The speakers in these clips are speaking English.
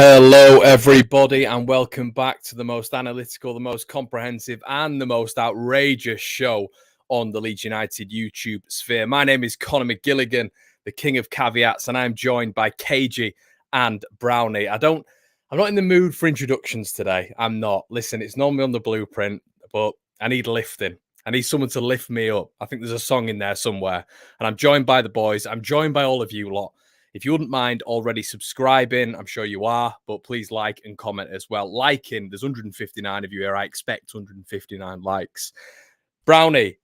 Hello, everybody, and welcome back to the most analytical, the most comprehensive, and the most outrageous show on the Leeds United YouTube sphere. My name is Conor McGilligan, the king of caveats, and I'm joined by KG and Brownie. I'm not in the mood for introductions today. I'm not. Listen, it's normally on the blueprint, but I need lifting. I need someone to lift me up. I think there's a song in there somewhere. And I'm joined by the boys. I'm joined by all of you lot. If you wouldn't mind already subscribing, I'm sure you are, but please like and comment as well. Liking, there's 159 of you here. I expect 159 likes. Brownie,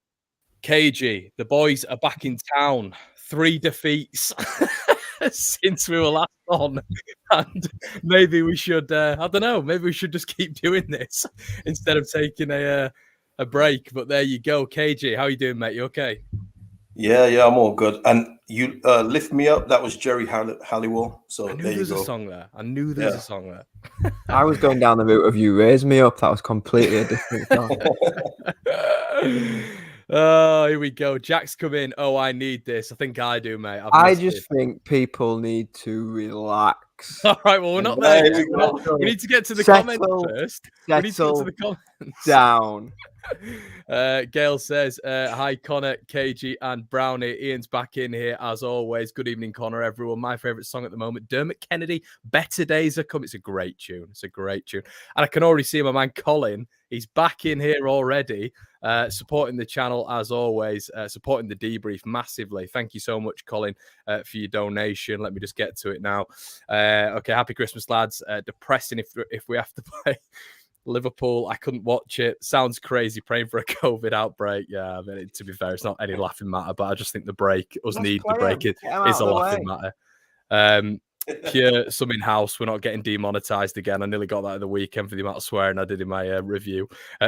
KG, the boys are back in town. 3 defeats since we were last on. And maybe we should, I don't know, maybe we should just keep doing this instead of taking a break. But there you go. KG, how you doing, mate? You okay? Yeah, I'm all good. And you lift me up. That was Jerry Halliwell. So I knew there there was you go. a song there. I knew there was a song there. I was going down the route of you raise me up. That was completely a different song. Oh, here we go. Jack's come in. Oh, I need this. I think I do, mate. I just think people need to relax. All right, well, we're not there. We need to get to the comments first. We need to get to the comments. Down. Gail says, hi, Connor, KG, and Brownie. Ian's back in here, as always. Good evening, Connor, everyone. My favourite song at the moment, Dermot Kennedy, Better Days Are Coming. It's a great tune. It's a great tune. And I can already see my man Colin. He's back in here already, supporting the channel, as always, supporting the debrief massively. Thank you so much, Colin, for your donation. Let me just get to it now. Okay, happy Christmas, lads. Depressing if we have to play Liverpool. I couldn't watch it. Sounds crazy praying for a COVID outbreak. Yeah, I mean, to be fair, it's not any laughing matter, but I just think the break, us need the break, is a laughing matter. Pure some in house. We're not getting demonetized again. I nearly got that at the weekend for the amount of swearing I did in my review.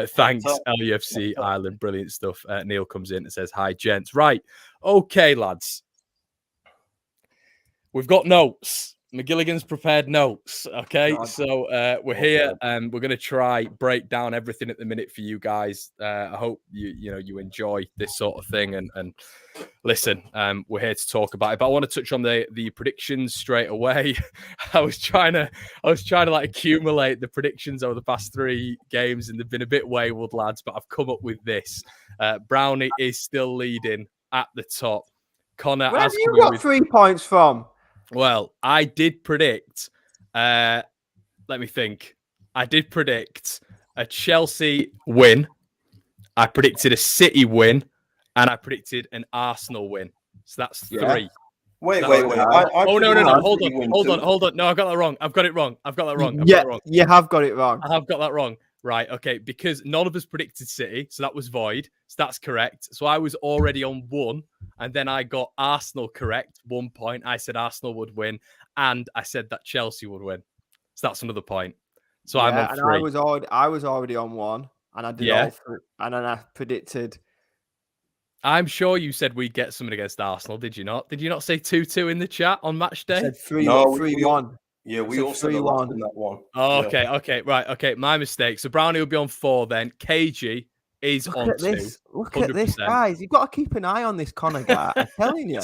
Thanks, LUFC Ireland. Brilliant stuff. Neil comes in and says, hi, gents. Right. Okay, lads. We've got notes. McGilligan's prepared notes. Okay, so we're here and we're going to try break down everything at the minute for you guys. I hope you enjoy this sort of thing and listen. We're here to talk about it, but I want to touch on the predictions straight away. I was trying to like accumulate the predictions over the past 3 games, and they've been a bit wayward, lads. But I've come up with this. Brownie is still leading at the top. Connor, where have you got 3 points from? Well, I did predict, let me think. I did predict a Chelsea win. I predicted a City win. And I predicted an Arsenal win. So that's 3. Wait. No. Hold on. No, I got that wrong. I've got it wrong. You have got it wrong. I have got that wrong. Right, okay, because none of us predicted City, so that was void. So that's correct. So I was already on 1, and then I got Arsenal correct, 1 point. I said Arsenal would win, and I said that Chelsea would win. So that's another point. So I'm on 3. I was already on 1, and I did all 3, and then I predicted. I'm sure you said we'd get something against Arsenal, did you not? Did you not say 2-2 in the chat on match day? I said 3-1. Yeah, we also lost in that one. Oh, okay, right, okay. My mistake. So Brownie will be on 4 then. KG is on 2. Look 100%. at this, guys. You've got to keep an eye on this Connor guy. I'm telling you.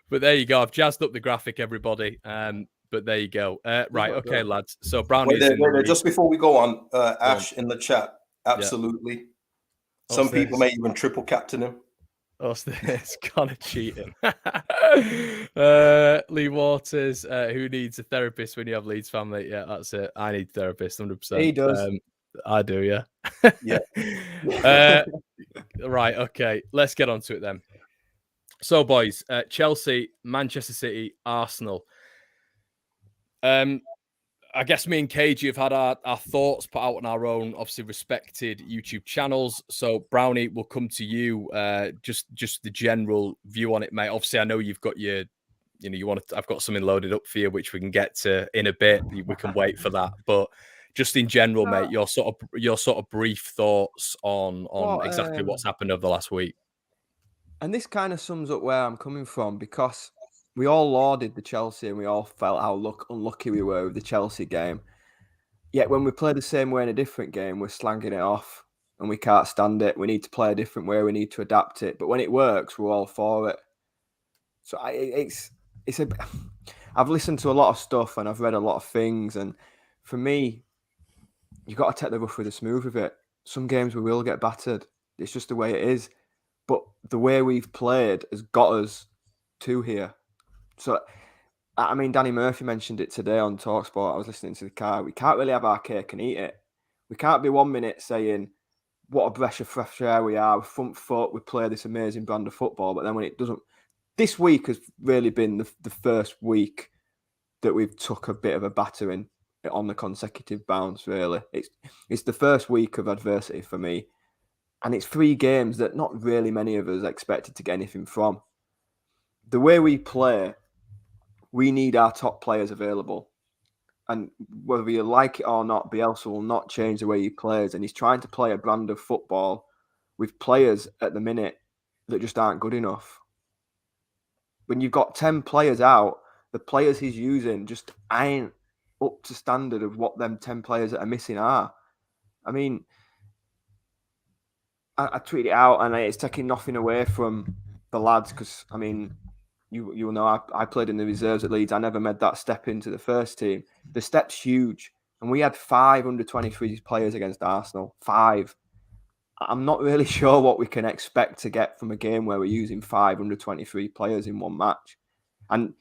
But there you go. I've jazzed up the graphic, everybody. But there you go. Right, okay, lads. So Brownie just before we go on, Ash in the chat, absolutely. Yeah. Some people may even triple captain him. What's this? Kind of cheating. Lee Waters, who needs a therapist when you have Leeds family? Yeah, that's it. I need a therapist, 100%. He does. I do, yeah. Yeah. Right, okay. Let's get on to it then. So, boys, Chelsea, Manchester City, Arsenal. I guess me and KG have had our thoughts put out on our own, obviously respected YouTube channels. So Brownie, will come to you. Just the general view on it, mate. Obviously, I know you've got your, you want to. I've got something loaded up for you, which we can get to in a bit. We can wait for that, but just in general, mate, your sort of brief thoughts on exactly what's happened over the last week. And this kind of sums up where I'm coming from, because we all lauded the Chelsea and we all felt how unlucky we were with the Chelsea game. Yet when we play the same way in a different game, we're slanging it off and we can't stand it. We need to play a different way. We need to adapt it. But when it works, we're all for it. So I I've listened to a lot of stuff and I've read a lot of things. And for me, you've got to take the rough with the smooth with it. Some games we will get battered. It's just the way it is. But the way we've played has got us to here. So, I mean, Danny Murphy mentioned it today on TalkSport. I was listening to the car. We can't really have our cake and eat it. We can't be 1 minute saying, what a breath of fresh air we are, we're front foot, we play this amazing brand of football. But then when it doesn't, this week has really been the first week that we've took a bit of a battering on the consecutive bounce, really. It's the first week of adversity for me. And it's 3 games that not really many of us expected to get anything from. The way we play, we need our top players available. And whether you like it or not, Bielsa will not change the way he plays. And he's trying to play a brand of football with players at the minute that just aren't good enough. When you've got 10 players out, the players he's using just ain't up to standard of what them 10 players that are missing are. I mean, I tweeted it out and it's taking nothing away from the lads because, I mean, you'll know I played in the reserves at Leeds. I never made that step into the first team. The step's huge. And we had 5 under-23 players against Arsenal. 5. I'm not really sure what we can expect to get from a game where we're using 5 under-23 players in one match. And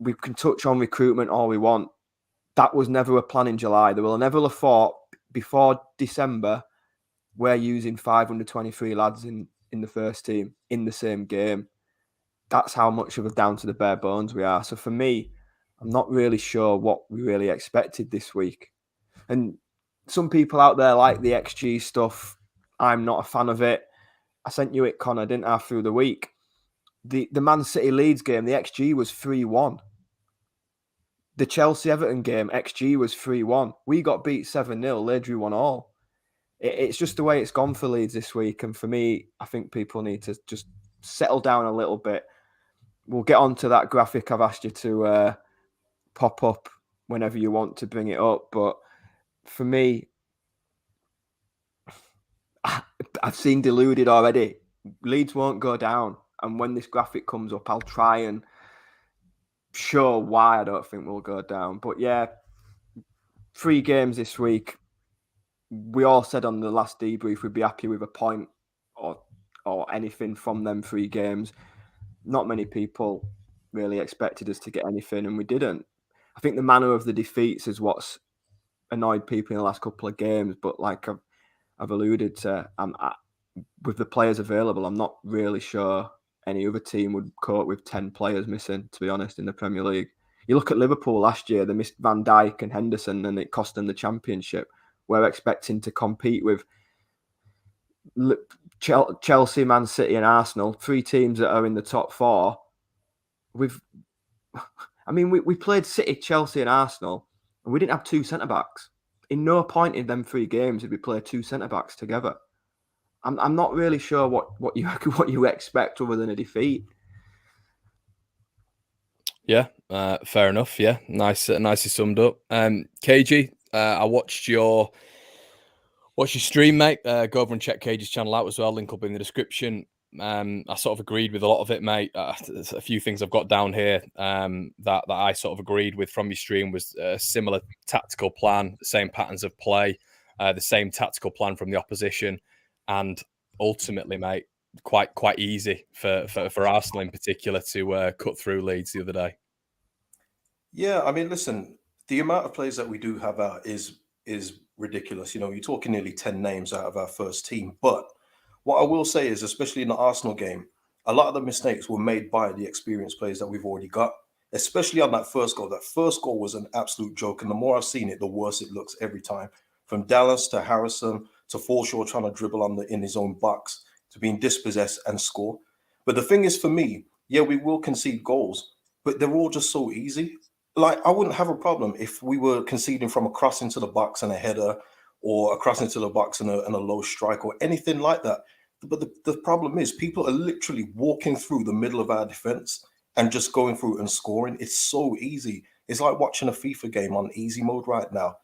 we can touch on recruitment all we want. That was never a plan in July. They will never have thought before December we're using 5 under-23 lads in the first team in the same game. That's how much of a down to the bare bones we are. So for me, I'm not really sure what we really expected this week. And some people out there like the XG stuff. I'm not a fan of it. I sent you it, Connor, didn't I, through the week. The Man City Leeds game, the XG was 3-1. The Chelsea-Everton game, XG was 3-1. We got beat 7-0. They drew 1-1. It's just the way it's gone for Leeds this week. And for me, I think people need to just settle down a little bit. We'll get on to that graphic I've asked you to pop up whenever you want to bring it up. But for me, I've seen deluded already. Leeds won't go down. And when this graphic comes up, I'll try and show why I don't think we'll go down. But yeah, 3 games this week. We all said on the last debrief we'd be happy with a point or anything from them 3 games. Not many people really expected us to get anything, and we didn't. I think the manner of the defeats is what's annoyed people in the last couple of games. But like I've alluded to, with the players available, I'm not really sure any other team would cope with 10 players missing, to be honest, in the Premier League. You look at Liverpool last year, they missed Van Dijk and Henderson, and it cost them the championship. We're expecting to compete with Chelsea, Man City and Arsenal, 3 teams that are in the top 4. We played City, Chelsea and Arsenal, and we didn't have 2 centre-backs. In no point in them 3 games did we play 2 centre-backs together. I'm not really sure what you expect other than a defeat. Yeah, fair enough. Yeah, nicely summed up. KG, I watched your stream, mate. Go over and check KG's channel out as well. Link up in the description. I sort of agreed with a lot of it, mate. There's a few things I've got down here that I sort of agreed with from your stream. Was a similar tactical plan, the same patterns of play, the same tactical plan from the opposition, and ultimately, mate, quite easy for Arsenal in particular to cut through Leeds the other day. Yeah, I mean, listen, the amount of players that we do have out is ridiculous. You know, you're talking nearly 10 names out of our first team. But what I will say is, especially in the Arsenal game, a lot of the mistakes were made by the experienced players that we've already got, especially on that first goal. That first goal was an absolute joke. And the more I've seen it, the worse it looks every time. From Dallas to Harrison to Forshaw trying to dribble in his own box to being dispossessed and score. But the thing is, for me, yeah, we will concede goals, but they're all just so easy. Like, I wouldn't have a problem if we were conceding from a cross into the box and a header, or a cross into the box and a low strike, or anything like that. But the problem is people are literally walking through the middle of our defense and just going through and scoring. It's so easy. It's like watching a FIFA game on easy mode right now.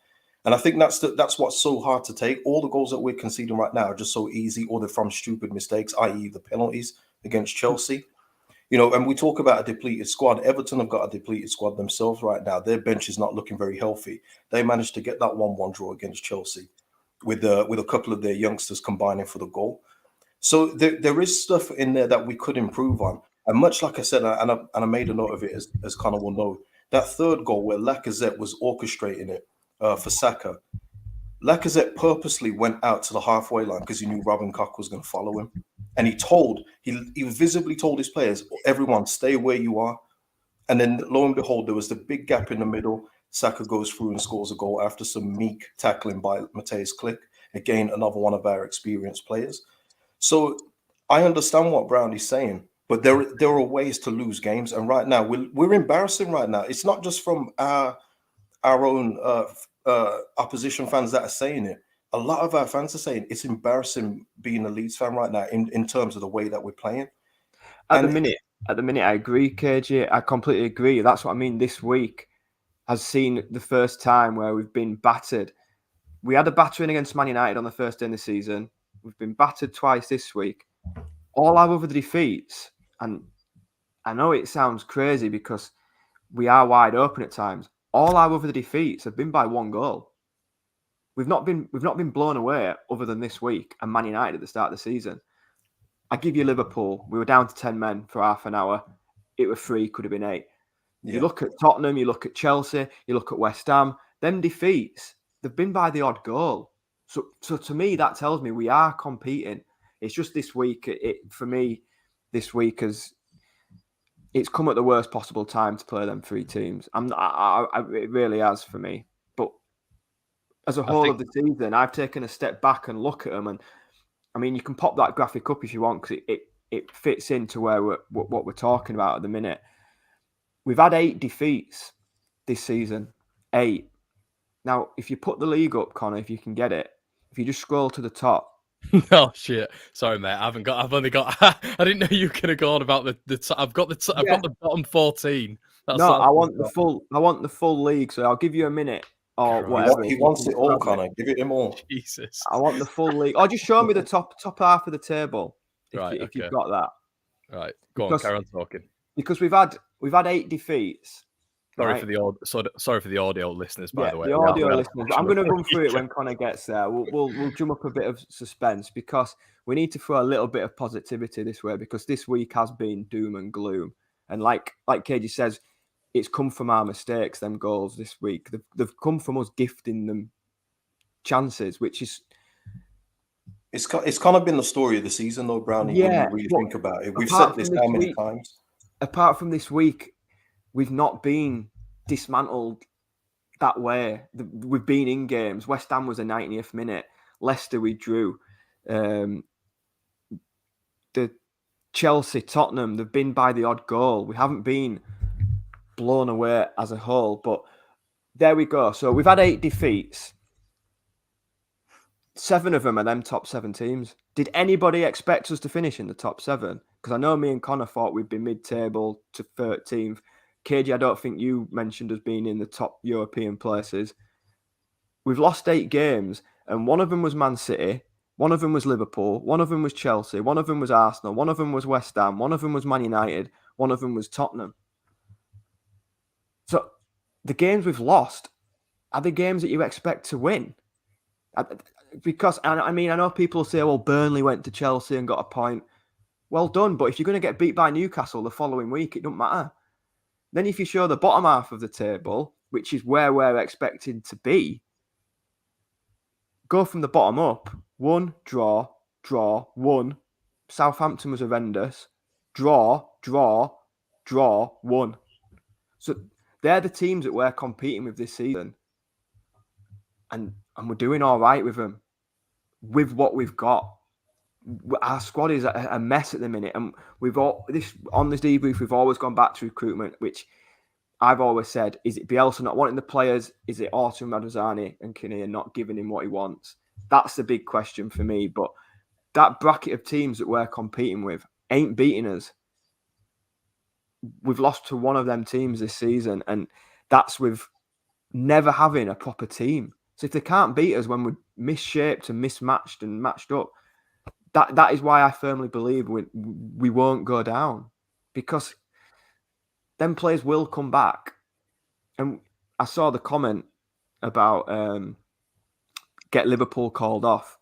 And I think that's what's so hard to take. All the goals that we're conceding right now are just so easy, or they're from stupid mistakes, i.e. the penalties against Chelsea. You know, and we talk about a depleted squad. Everton have got a depleted squad themselves right now. Their bench is not looking very healthy. They managed to get that 1-1 draw against Chelsea with a couple of their youngsters combining for the goal. So there is stuff in there that we could improve on. And much like I said, and I made a note of it, as Connor will know, that third goal where Lacazette was orchestrating it for Saka, Lacazette purposely went out to the halfway line because he knew Robin Koch was going to follow him. And he visibly told his players, everyone, stay where you are. And then lo and behold, there was the big gap in the middle. Saka goes through and scores a goal after some meek tackling by Matthijs Klik. Again, another one of our experienced players. So I understand what Brownie's saying, but there are ways to lose games. And right now, we're embarrassing right now. It's not just from our own opposition fans that are saying it. A lot of our fans are saying it's embarrassing being a Leeds fan right now in terms of the way that we're playing. At the minute, I agree, KJ. I completely agree. That's what I mean. This week has seen the first time where we've been battered. We had a battering against Man United on the first day of the season. We've been battered twice this week. All our other defeats, and I know it sounds crazy because we are wide open at times. All our other defeats have been by 1 goal. We've not been blown away other than this week and Man United at the start of the season. I give you Liverpool. We were down to 10 men for half an hour. It was 3, could have been 8. Yeah. You look at Tottenham, you look at Chelsea, you look at West Ham. Them defeats, they've been by the odd goal. So to me, that tells me we are competing. It's just this week. For me, this week it's come at the worst possible time to play them 3 teams. It really has for me. But as a whole of the season, I've taken a step back and look at them. And I mean, you can pop that graphic up if you want because it fits into what we're talking about at the minute. We've had 8 defeats this season. 8. Now, if you put the league up, Connor, if you can get it, if you just scroll to the top. Oh shit! Sorry, mate. I've only got. I didn't know you could have gone about the. I've got the bottom 14. I want the full league. So I'll give you a minute or whatever. He wants it all, Connor. Give it him all. Jesus. I want the full league. Or just show me the top half of the table. If you've got that. Right. Go on. Carry on talking. Because we've had 8 defeats. Sorry for the audio listeners, by the way. The audio listeners. I'm going to run through it when Connor gets there. We'll drum up a bit of suspense because we need to throw a little bit of positivity this way because this week has been doom and gloom. And like KJ says, it's come from our mistakes, them goals this week. They've come from us gifting them chances, which is... It's kind of been the story of the season, though, Brownie, when you really think about it. We've said this how many times? Apart from this week, we've not been dismantled that way. We've been in games. West Ham was a 90th minute. Leicester, we drew. The Chelsea, Tottenham, they've been by the odd goal. We haven't been blown away as a whole. But there we go. So we've had 8 defeats. 7 of them are them top 7 teams. Did anybody expect us to finish in the top 7? Because I know me and Connor thought we'd be mid-table to 13th. KJ, I don't think you mentioned us being in the top European places. We've lost 8 games, and one of them was Man City, one of them was Liverpool, one of them was Chelsea, one of them was Arsenal, one of them was West Ham, one of them was Man United, one of them was Tottenham. So the games we've lost are the games that you expect to win. Because, I mean, I know people say, well, Burnley went to Chelsea and got a point. Well done, but if you're going to get beat by Newcastle the following week, it doesn't matter. Then if you show the bottom half of the table, which is where we're expected to be, go from the bottom up. 1, draw, 1. Southampton was horrendous. Draw, 1. So they're the teams that we're competing with this season. And we're doing all right with them, with what we've got. Our squad is a mess at the minute, and on this debrief we've always gone back to recruitment, which I've always said: is it Bielsa not wanting the players? Is it Artur Radrizzani and Kinnear not giving him what he wants? That's the big question for me. But that bracket of teams that we're competing with ain't beating us. We've lost to one of them teams this season, and that's with never having a proper team. So if they can't beat us when we're misshaped and mismatched and matched up, that is why I firmly believe we won't go down. because them players will come back. And I saw the comment about get Liverpool called off.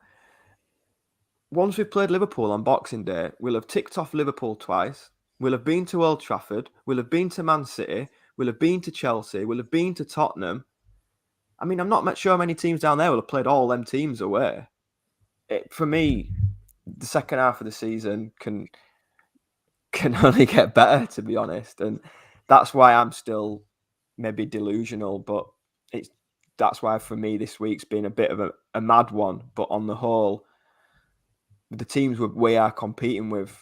Once we've played Liverpool on Boxing Day, we'll have ticked off Liverpool twice. We'll have been to Old Trafford. We'll have been to Man City. We'll have been to Chelsea. We'll have been to Tottenham. I mean, I'm not sure how many teams down there will have played all them teams away. For me, the second half of the season can only get better, to be honest. And that's why I'm still maybe delusional, but that's why for me this week's been a bit of a mad one. But on the whole, the teams we are competing with,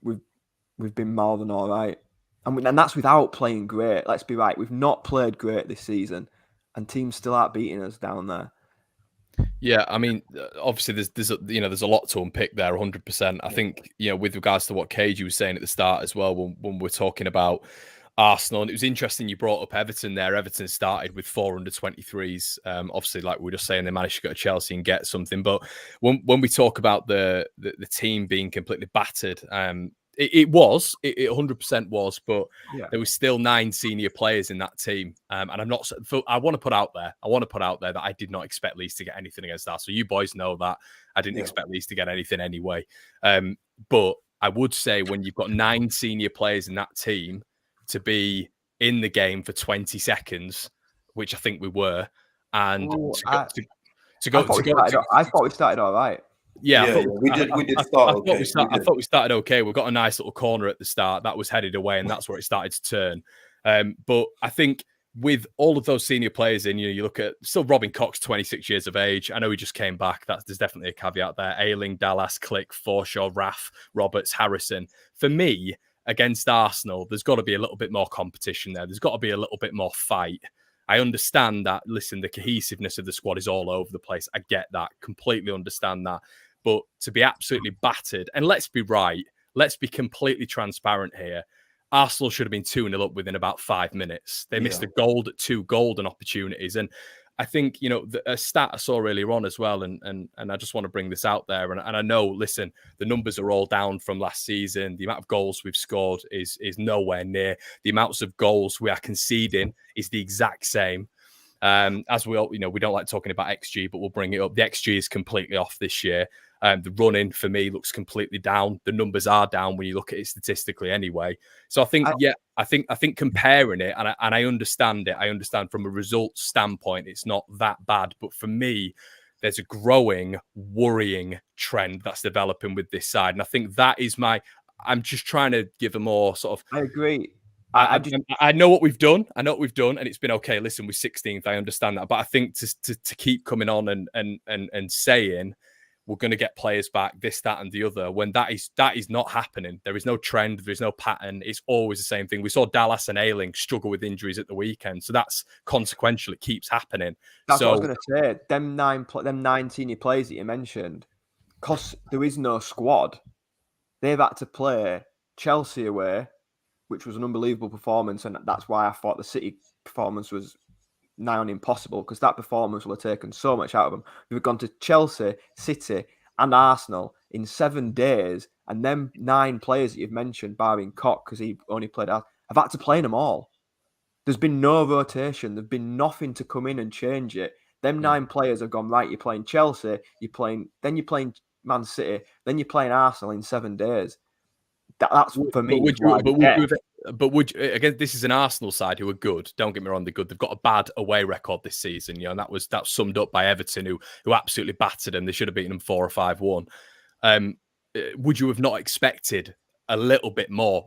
we've been more than all right. And that's without playing great. Let's be right. We've not played great this season, and teams still aren't beating us down there. Yeah, I mean, obviously there's a lot to unpick there, 100%. I think, with regards to what Cage was saying at the start as well, when we're talking about Arsenal, and it was interesting you brought up Everton there. Everton started with 423s. Obviously, like we were just saying, they managed to go to Chelsea and get something. But when we talk about the team being completely battered, it 100% was, but there was still 9 senior players in that team. And I want to put out there that I did not expect Leeds to get anything against Arsenal. You boys know that I didn't expect Leeds to get anything anyway. But I would say when you've got 9 senior players in that team to be in the game for 20 seconds, which I think we were, and I thought we started all right. Yeah, we did start okay. I thought we started okay. We got a nice little corner at the start that was headed away, and that's where it started to turn. But I think with all of those senior players in, you look at still Robin Cox, 26 years of age. I know he just came back. There's definitely a caveat there. Ayling, Dallas, Click, Forshaw, Raff, Roberts, Harrison. For me, against Arsenal, there's got to be a little bit more competition there. There's got to be a little bit more fight. I understand that, listen, the cohesiveness of the squad is all over the place. I get that. Completely understand that. But to be absolutely battered, and let's be right, let's be completely transparent here. Arsenal should have been 2-0 up within about 5 minutes. They missed 2 golden opportunities. And I think, a stat I saw earlier on as well, and I just want to bring this out there. And I know, listen, the numbers are all down from last season. The amount of goals we've scored is nowhere near. The amounts of goals we are conceding is the exact same. As we all, we don't like talking about XG, but we'll bring it up. The XG is completely off this year. The running for me looks completely down. The numbers are down when you look at it statistically anyway. So I think, I think comparing it, and I understand it. I understand from a results standpoint, it's not that bad. But for me, there's a growing, worrying trend that's developing with this side. And I think that is I'm just trying to give a more sort of... I agree. I know what we've done. And it's been okay. Listen, we're 16th. I understand that. But I think to keep coming on and saying we're going to get players back, this, that, and the other, when that is not happening. There is no trend. There is no pattern. It's always the same thing. We saw Dallas and Ayling struggle with injuries at the weekend. So that's consequential. It keeps happening. That's what I was going to say. Them 9 senior players that you mentioned, because there is no squad, they've had to play Chelsea away, which was an unbelievable performance. And that's why I thought the City performance was nigh on impossible, because that performance will have taken so much out of them. We've gone to Chelsea, City, and Arsenal in 7 days, and them 9 players that you've mentioned, barring Koch, because he only played out, I've had to play them all. There's been no rotation. There's been nothing to come in and change it. Them 9 players have gone, right, you're playing Chelsea, then you're playing Man City, then you're playing Arsenal in 7 days. That's for me. But would you, again, this is an Arsenal side who are good. Don't get me wrong, they're good. They've got a bad away record this season, and that's summed up by Everton, who absolutely battered them. They should have beaten them 4 or 5-1. Would you have not expected a little bit more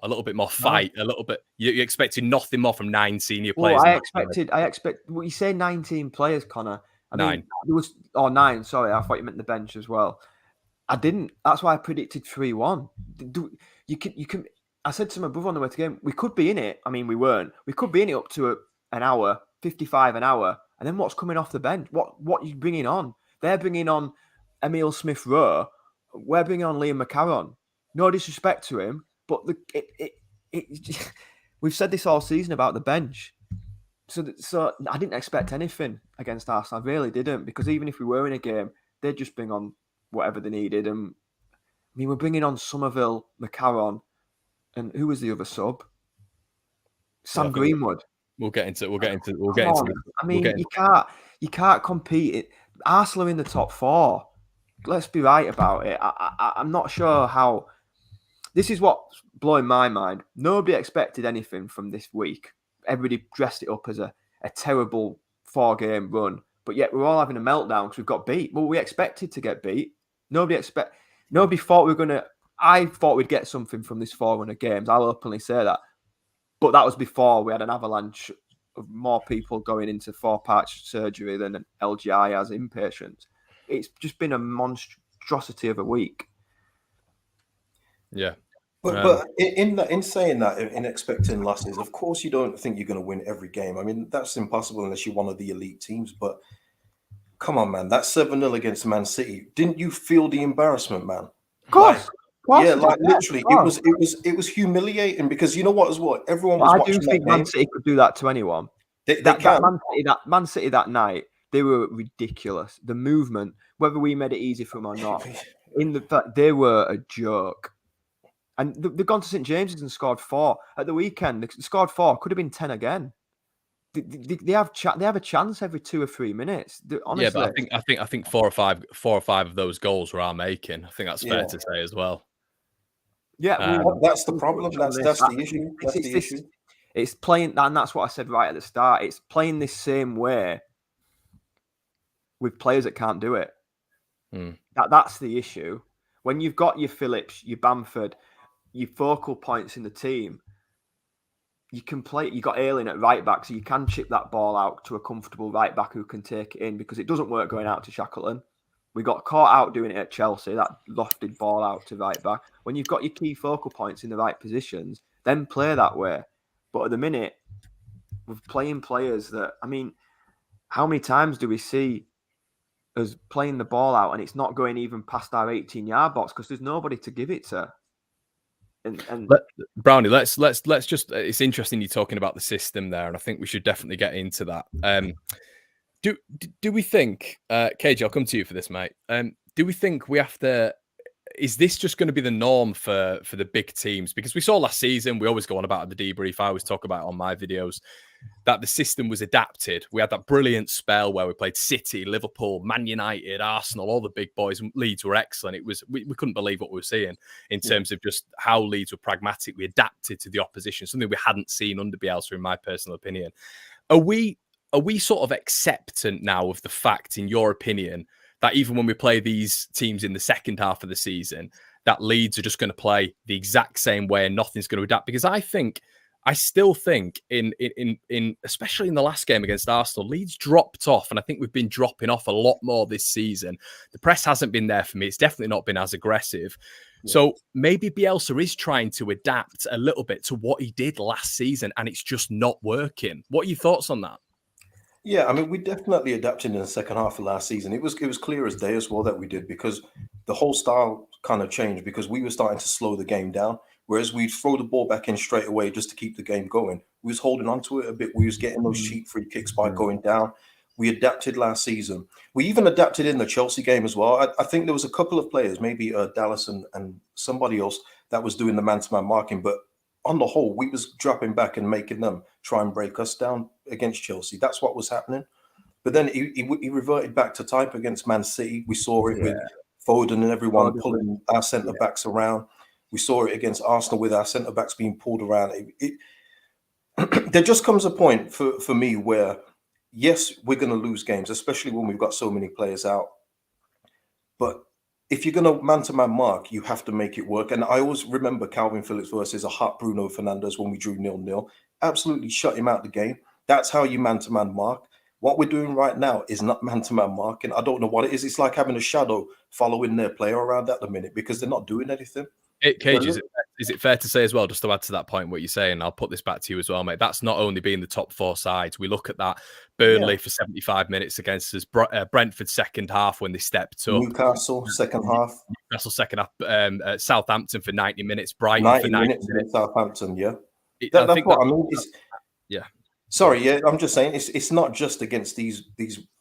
fight, a little bit? You expected nothing more from 9 senior players. Well, I expect. Well, you say 19 players, Connor. I mean, 9. 9. Sorry, I thought you meant the bench as well. I didn't. That's why I predicted 3-1. You can. I said to my brother on the way to the game, we could be in it. I mean, we weren't. We could be in it up to an hour, 55 an hour. And then what's coming off the bench? What are you bringing on? They're bringing on Emile Smith-Rowe. We're bringing on Liam McCarron. No disrespect to him, but we've said this all season about the bench. So I didn't expect anything against Arsenal. I really didn't, because even if we were in a game, they'd just bring on whatever they needed. And I mean, we're bringing on Somerville, McCarron, And who was the other sub? Yeah, Sam Greenwood. We'll get into. I mean, you can't compete it. Arsenal are in the top 4. Let's be right about it. I'm not sure how. This is what's blowing my mind. Nobody expected anything from this week. Everybody dressed it up as a terrible 4-game run, but yet we're all having a meltdown because we've got beat. Well, we expected to get beat. Nobody thought we were gonna. I thought we'd get something from this 4 run of games. I'll openly say that. But that was before we had an avalanche of more people going into 4-patch surgery than an LGI has inpatients. It's just been a monstrosity of a week. Yeah. But in saying that, in expecting losses, of course you don't think you're going to win every game. I mean, that's impossible unless you're one of the elite teams. But come on, man, that 7-0 against Man City. Didn't you feel the embarrassment, man? Of course. Yeah, like literally, it was humiliating because you know what as well. Everyone was watching. I do think Man City could do that to anyone. They can. Man City that night, they were ridiculous. The movement, whether we made it easy for them or not, they were a joke. And they've gone to St James's and scored 4 at the weekend. They scored 4, could have been 10 again. They have a chance every 2 or 3 minutes. Honestly. Yeah, but I think 4 or 5 of those goals were our making. I think that's fair to say as well. Yeah, that's the problem. That's the issue. That's the issue. It's playing, and that's what I said right at the start. It's playing this same way with players that can't do it. That's the issue. When you've got your Phillips, your Bamford, your focal points in the team, you can play. You got Ayling at right back, so you can chip that ball out to a comfortable right back who can take it in because it doesn't work going out to Shackleton. We got caught out doing it at Chelsea, that lofted ball out to right back. When you've got your key focal points in the right positions, then play that way. But at the minute, we're playing players that, I mean, how many times do we see us playing the ball out and it's not going even past our 18-yard box because there's nobody to give it to? Brownie, let's just. It's interesting you're talking about the system there, and I think we should definitely get into that. Do we think, KJ, I'll come to you for this, mate. Do we think we have to? Is this just going to be the norm for the big teams? Because we saw last season, we always go on about the debrief. I always talk about it on my videos that the system was adapted. We had that brilliant spell where we played City, Liverpool, Man United, Arsenal, all the big boys. Leeds were excellent. It was we couldn't believe what we were seeing in terms of just how Leeds were pragmatic. We adapted to the opposition, something we hadn't seen under Bielsa, in my personal opinion. Are we sort of acceptant now of the fact, in your opinion, that even when we play these teams in the second half of the season, that Leeds are just going to play the exact same way and nothing's going to adapt? Because I still think in especially in the last game against Arsenal, Leeds dropped off, and I think we've been dropping off a lot more this season. The press hasn't been there for me. It's definitely not been as aggressive. Yeah. So maybe Bielsa is trying to adapt a little bit to what he did last season, and it's just not working. What are your thoughts on that? Yeah, I mean, we definitely adapted in the second half of last season. It was clear as day as well that we did, because the whole style kind of changed because we were starting to slow the game down. Whereas we'd throw the ball back in straight away just to keep the game going. We was holding on to it a bit. We was getting those cheap free kicks by going down. We adapted last season. We even adapted in the Chelsea game as well. I think there was a couple of players, maybe Dallas and somebody else, that was doing the man-to-man marking. But on the whole, we was dropping back and making them try and break us down against Chelsea. That's what was happening. But then he reverted back to type against Man City. We saw it with Foden and everyone pulling our centre-backs around. We saw it against Arsenal with our centre-backs being pulled around. There just comes a point for me where, yes, we're going to lose games, especially when we've got so many players out. But if you're going to man-to-man mark, you have to make it work. And I always remember Calvin Phillips versus a hot Bruno Fernandes when we drew 0-0. Absolutely shut him out the game. That's how you man-to-man mark. What we're doing right now is not man-to-man marking. I don't know what it is. It's like having a shadow following their player around at the minute because they're not doing anything. Cage, is it fair to say as well, just to add to that point, what you're saying, I'll put this back to you as well, mate, that's not only being the top 4 sides. We look at that Burnley for 75 minutes against us, Brentford second half when they stepped up. Newcastle second half. Southampton for 90 minutes, Brighton 90 for 90 minutes. Southampton, I mean. Sorry, I'm just saying it's not just against these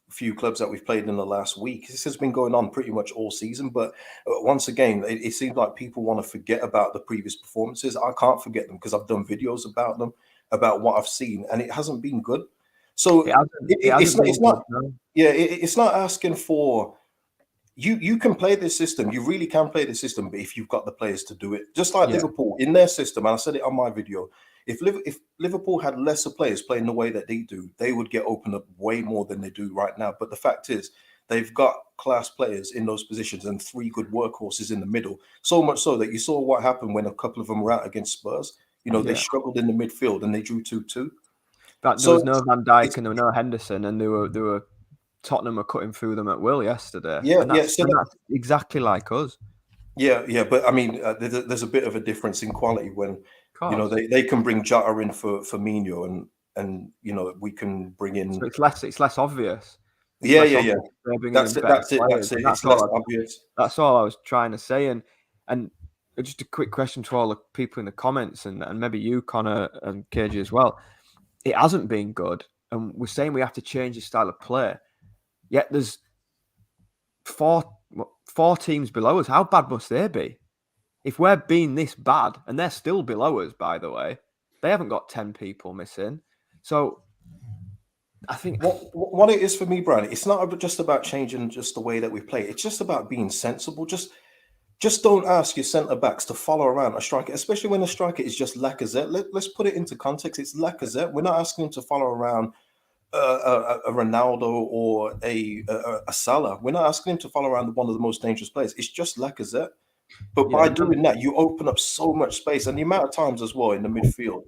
few clubs that we've played in the last week. This has been going on pretty much all season, but once again, it seems like people want to forget about the previous performances. I can't forget them because I've done videos about them, about what I've seen, and it hasn't been good. So it's not. No. Yeah, it's not asking for. You can play this system. You really can play this system, but if you've got the players to do it, just like Liverpool in their system, and I said it on my video. If Liverpool had lesser players playing the way that they do, they would get opened up way more than they do right now. But the fact is, they've got class players in those positions and 3 good workhorses in the middle. So much so that you saw what happened when a couple of them were out against Spurs. They struggled in the midfield and they drew 2-2. But there was no Van Dijk and there were no Henderson, and they were Tottenham were cutting through them at will yesterday. Yeah, that's exactly like us. Yeah, but I mean, there's a bit of a difference in quality when they can bring Jota in for Firmino, and we can bring in. So it's less obvious. Yeah. That's it. It's less obvious. That's all I was trying to say, and just a quick question to all the people in the comments, and maybe you, Connor, and KG as well. It hasn't been good, and we're saying we have to change the style of play. Yet there's four teams below us. How bad must they be? If we're being this bad, and they're still below us, by the way, they haven't got 10 people missing. So I think what it is for me, Brian, it's not just about changing just the way that we play. It's just about being sensible. Just don't ask your centre backs to follow around a striker, especially when the striker is just Lacazette. Let's put it into context. It's Lacazette. We're not asking him to follow around a Ronaldo or a Salah. We're not asking him to follow around one of the most dangerous players. It's just Lacazette. But by doing that, you open up so much space. And the amount of times as well in the midfield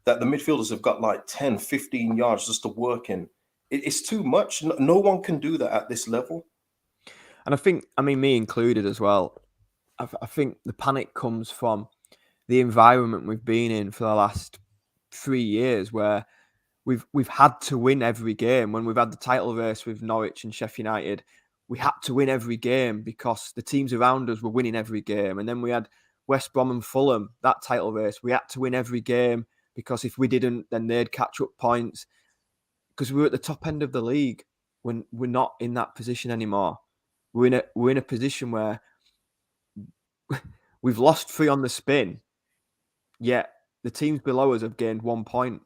that the midfielders have got like 10, 15 yards just to work in. It's too much. No one can do that at this level. And I think, me included as well, I think the panic comes from the environment we've been in for the last 3 years, where we've had to win every game. When we've had the title race with Norwich and Sheffield United, we had to win every game because the teams around us were winning every game. And then we had West Brom and Fulham, that title race. We had to win every game because if we didn't, then they'd catch up points. Because we were at the top end of the league. When we're not in that position anymore. We're in a position where we've lost 3 on the spin, yet the teams below us have gained 1 point.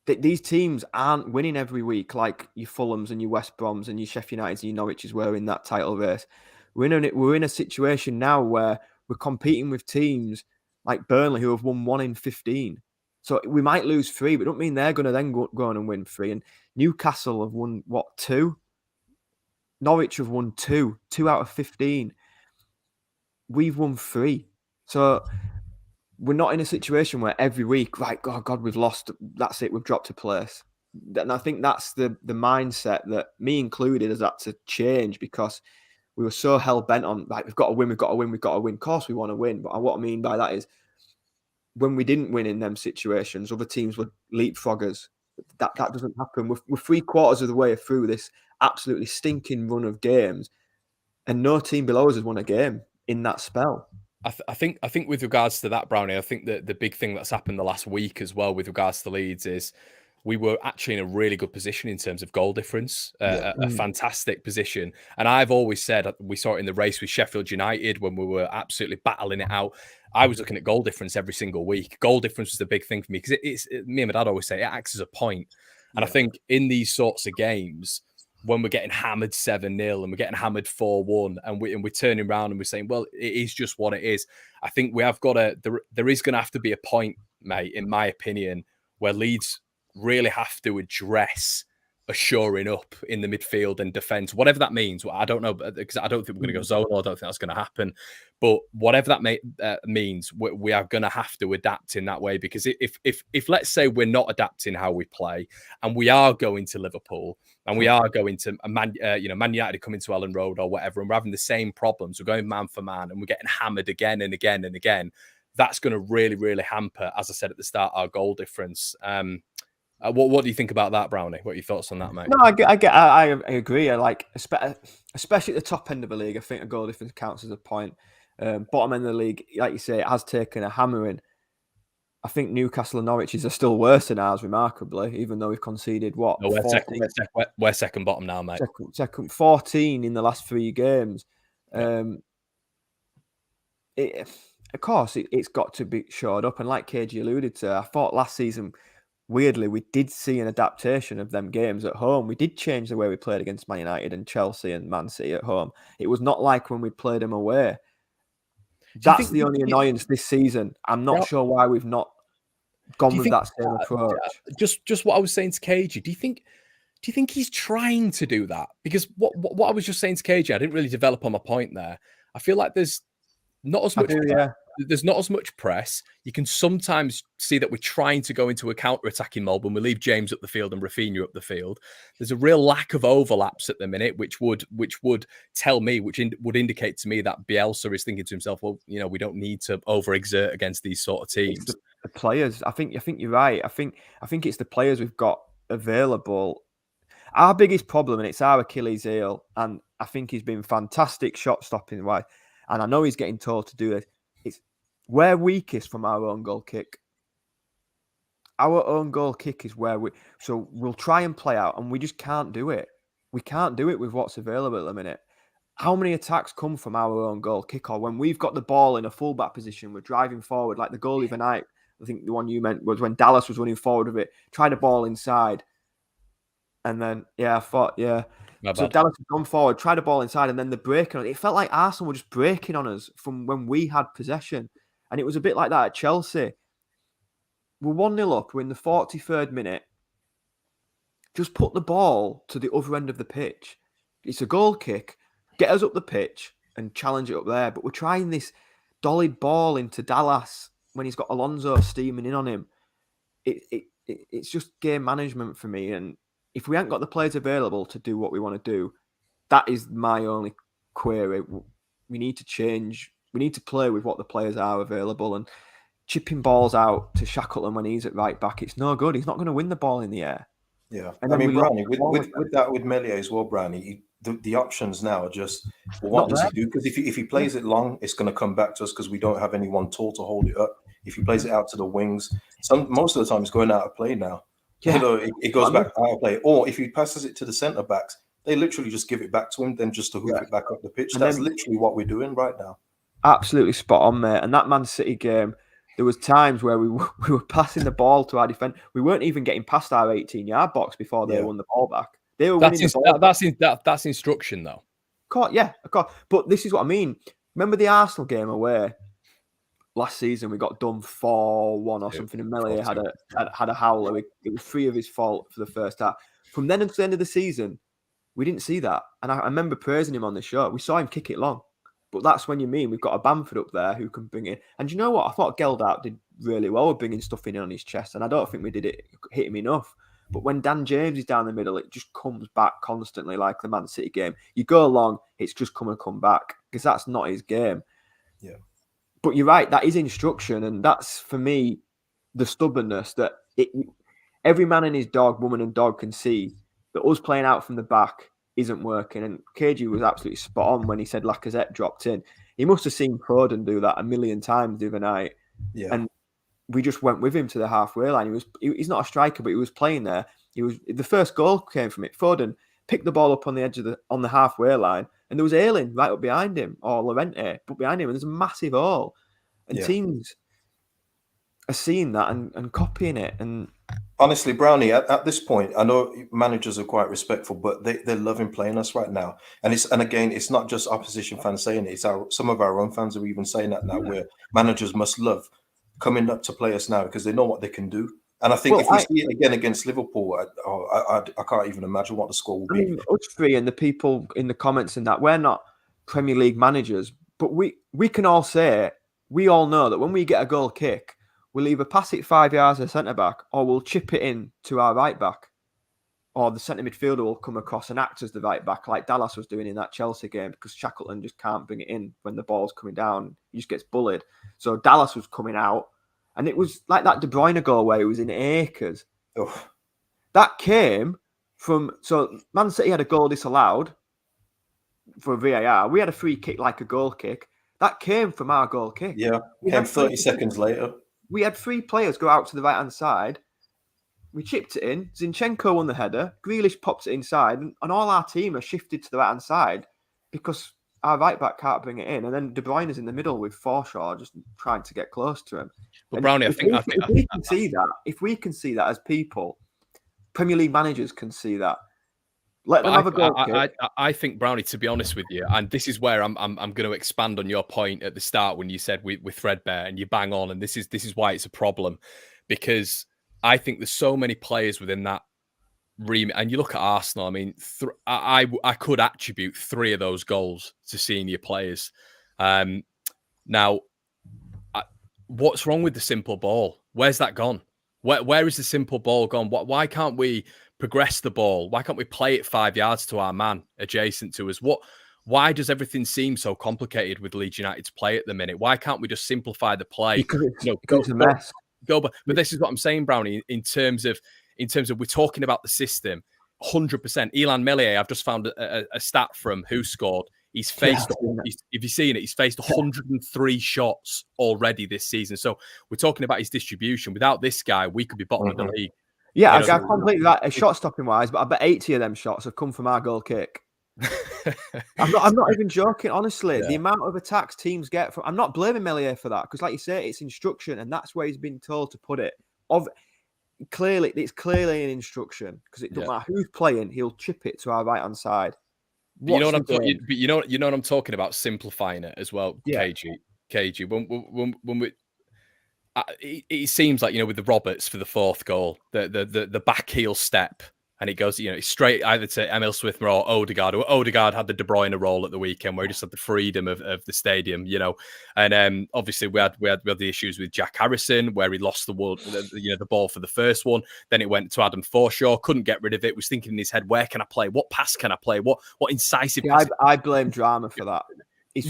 These teams aren't winning every week like your Fulhams and your West Broms and your Sheffield Uniteds and your Norwiches were in that title race. We're in a situation now where we're competing with teams like Burnley who have won 1 in 15. So we might lose 3, but it don't mean they're going to then go on and win 3. And Newcastle have won, 2? Norwich have won 2 out of 15. We've won 3. So we're not in a situation where every week, right, oh God, we've lost. That's it. We've dropped a place. And I think that's the mindset that me included has had to change, because we were so hell-bent on, right, we've got to win. Of course we want to win. But what I mean by that is when we didn't win in them situations, other teams would leapfrog us. That doesn't happen. We're 3/4 of the way through this absolutely stinking run of games, and no team below us has won a game in that spell. I think with regards to that, Brownie, I think that the big thing that's happened the last week as well with regards to Leeds is we were actually in a really good position in terms of goal difference, a fantastic position. And I've always said, we saw it in the race with Sheffield United when we were absolutely battling it out. I was looking at goal difference every single week. Goal difference was the big thing for me because me and my dad always say it acts as a point. And I think in these sorts of games, when we're getting hammered 7-0 and we're getting hammered 4-1 and we're turning around and we're saying, well, it is just what it is. I think we have got there is going to have to be a point, mate, in my opinion, where Leeds really have to address a shoring up in the midfield and defence, whatever that means. Well, I don't know, because I don't think we're going to go zonal. I don't think that's going to happen. But whatever that means, we are going to have to adapt in that way. Because if let's say we're not adapting how we play, and we are going to Liverpool, and we are going to Man United coming to Ellen Road or whatever, and we're having the same problems, we're going man for man, and we're getting hammered again and again and again, that's going to really, really hamper, as I said at the start, our goal difference. What do you think about that, Brownie? What are your thoughts on that, mate? No, I agree. I like, especially at the top end of the league, I think a goal difference counts as a point. Bottom end of the league, like you say, it has taken a hammering. I think Newcastle and Norwich's are still worse than ours, remarkably, even though we've conceded what? No, we're second bottom now, mate. Second 14 in the last 3 games. Yeah. Of course, it's got to be shored up. And like KG alluded to, I thought last season, weirdly, we did see an adaptation of them games at home. We did change the way we played against Man United and Chelsea and Man City at home. It was not like when we played them away. That's the only annoyance this season. I'm not sure why we've not gone with that same approach. Just what I was saying to KG. Do you think he's trying to do that? Because what I was just saying to KG, I didn't really develop on my point there. I feel like there's not as much. There's not as much press. You can sometimes see that we're trying to go into a counter-attacking mode when we leave James up the field and Rafinha up the field. There's a real lack of overlaps at the minute, which would tell me, would indicate to me that Bielsa is thinking to himself, well, we don't need to overexert against these sort of teams. It's the players. I think you're right. I think it's the players we've got available. Our biggest problem, and it's our Achilles heel, and I think he's been fantastic shot stopping wise. And I know he's getting told to do this. We're weakest from our own goal kick. Our own goal kick is where so we'll try and play out, and we just can't do it. We can't do it with what's available at the minute. How many attacks come from our own goal kick, or when we've got the ball in a fullback position, we're driving forward, like the goal the other night. I think the one you meant was when Dallas was running forward with it, tried the ball inside, and then So Dallas had gone forward, tried the ball inside, and then the break. It felt like Arsenal were just breaking on us from when we had possession. And it was a bit like that at Chelsea. We're 1-0 up. We're in the 43rd minute. Just put the ball to the other end of the pitch. It's a goal kick. Get us up the pitch and challenge it up there. But we're trying this dollied ball into Dallas when he's got Alonso steaming in on him. It's just game management for me. And if we haven't got the players available to do what we want to do, that is my only query. We need to change. We need to play with what the players are available, and chipping balls out to Shackleton when he's at right back, it's no good. He's not going to win the ball in the air. Yeah. And Brownie, with Melia as well, Brownie, the options now are just, well, what does he do? Because if he plays it long, it's going to come back to us because we don't have anyone tall to hold it up. If he plays it out to the wings, most of the time it's going out of play now. Yeah. It goes back out of play. Or if he passes it to the centre backs, they literally just give it back to him, then just to hook it back up the pitch. That's literally what we're doing right now. Absolutely spot on, mate. And that Man City game, there was times where we were passing the ball to our defence. We weren't even getting past our 18-yard box before they won the ball back. They were winning the ball. That's instruction, though. Of course. But this is what I mean. Remember the Arsenal game away last season? We got done 4-1 or something, and Melia had a howler. It was 3 of his fault for the first half. From then until the end of the season, we didn't see that. And I remember praising him on the show. We saw him kick it long. But that's when we've got a Bamford up there who can bring it. And you know what? I thought Geldarp did really well with bringing stuff in on his chest. And I don't think we did hit him enough. But when Dan James is down the middle, it just comes back constantly like the Man City game. You go long, it's just come back because that's not his game. Yeah. But you're right, that is instruction. And that's, for me, the stubbornness that every man and his dog, woman and dog can see that us playing out from the back isn't working. And KG was absolutely spot on when he said Lacazette dropped in. He must have seen Foden do that a million times the other night. Yeah. And we just went with him to the halfway line. He's not a striker, but he was playing there. The first goal came from it. Foden picked the ball up on the edge on the halfway line, and there was Ayling right up behind him, or Llorente up behind him, and there's a massive hole. And teams are seeing that and copying it. And honestly, Brownie, at this point, I know managers are quite respectful, but they're loving playing us right now. And again, it's not just opposition fans saying it. It's some of our own fans are even saying that now, where managers must love coming up to play us now because they know what they can do. And I think if we see it again against Liverpool, I can't even imagine what the score will be. I mean, us three and the people in the comments and that, we're not Premier League managers, but we can all say, we all know that when we get a goal kick, we'll either pass it 5 yards to centre-back or we'll chip it in to our right-back. Or the centre midfielder will come across and act as the right-back like Dallas was doing in that Chelsea game because Shackleton just can't bring it in when the ball's coming down. He just gets bullied. So Dallas was coming out and it was like that De Bruyne goal where it was in acres. Oh. That came from... So Man City had a goal disallowed for VAR. We had a free kick like a goal kick. That came from our goal kick. Yeah, came 30 seconds later. we had 3 players go out to the right-hand side. We chipped it in. Zinchenko won the header. Grealish popped it inside. And all our team are shifted to the right-hand side because our right-back can't bring it in. And then De Bruyne is in the middle with Forshaw just trying to get close to him. But Brownie, if we can see that as people, Premier League managers can see that. Let them have a go. I think, Brownie, to be honest with you, and this is where I'm going to expand on your point at the start when you said with Threadbare, and you bang on, and this is why it's a problem, because I think there's so many players within that remit. And you look at Arsenal, I mean, I could attribute 3 of those goals to senior players. Now, what's wrong with the simple ball? Where's that gone? Where is the simple ball gone? Why can't we progress the ball? Why can't we play it 5 yards to our man adjacent to us? Why does everything seem so complicated with Leeds United's play at the minute? Why can't we just simplify the play? Because it's a mess. But this is what I'm saying, Brownie, in terms of we're talking about the system. 100%. Ilan Melier, I've just found a stat from Who Scored. He's faced, if you've seen it, he's faced 103 shots already this season. So we're talking about his distribution. Without this guy, we could be bottom of the league. Yeah, I completely right. Shot stopping wise, but I bet 80 of them shots have come from our goal kick. I'm not even joking, honestly. Yeah. The amount of attacks teams get from, I'm not blaming Melier for that, because like you say, it's instruction, and that's where he's been told to put it. It's clearly an instruction, because it doesn't matter who's playing, he'll chip it to our right hand side. You know what I'm talking. You know what I'm talking about, simplifying it as well. Yeah. KG. When we, it seems like, with the Roberts for the 4th goal, the back heel step, and it goes, straight either to Emil Smith-Rowe or Odegaard. Odegaard had the De Bruyne role at the weekend where he just had the freedom of the stadium, And obviously we had the issues with Jack Harrison where he lost the ball for the first one. Then it went to Adam Forshaw, couldn't get rid of it. Was thinking in his head, where can I play? What pass can I play? What incisive? Yeah, I blame Drameh for that. He's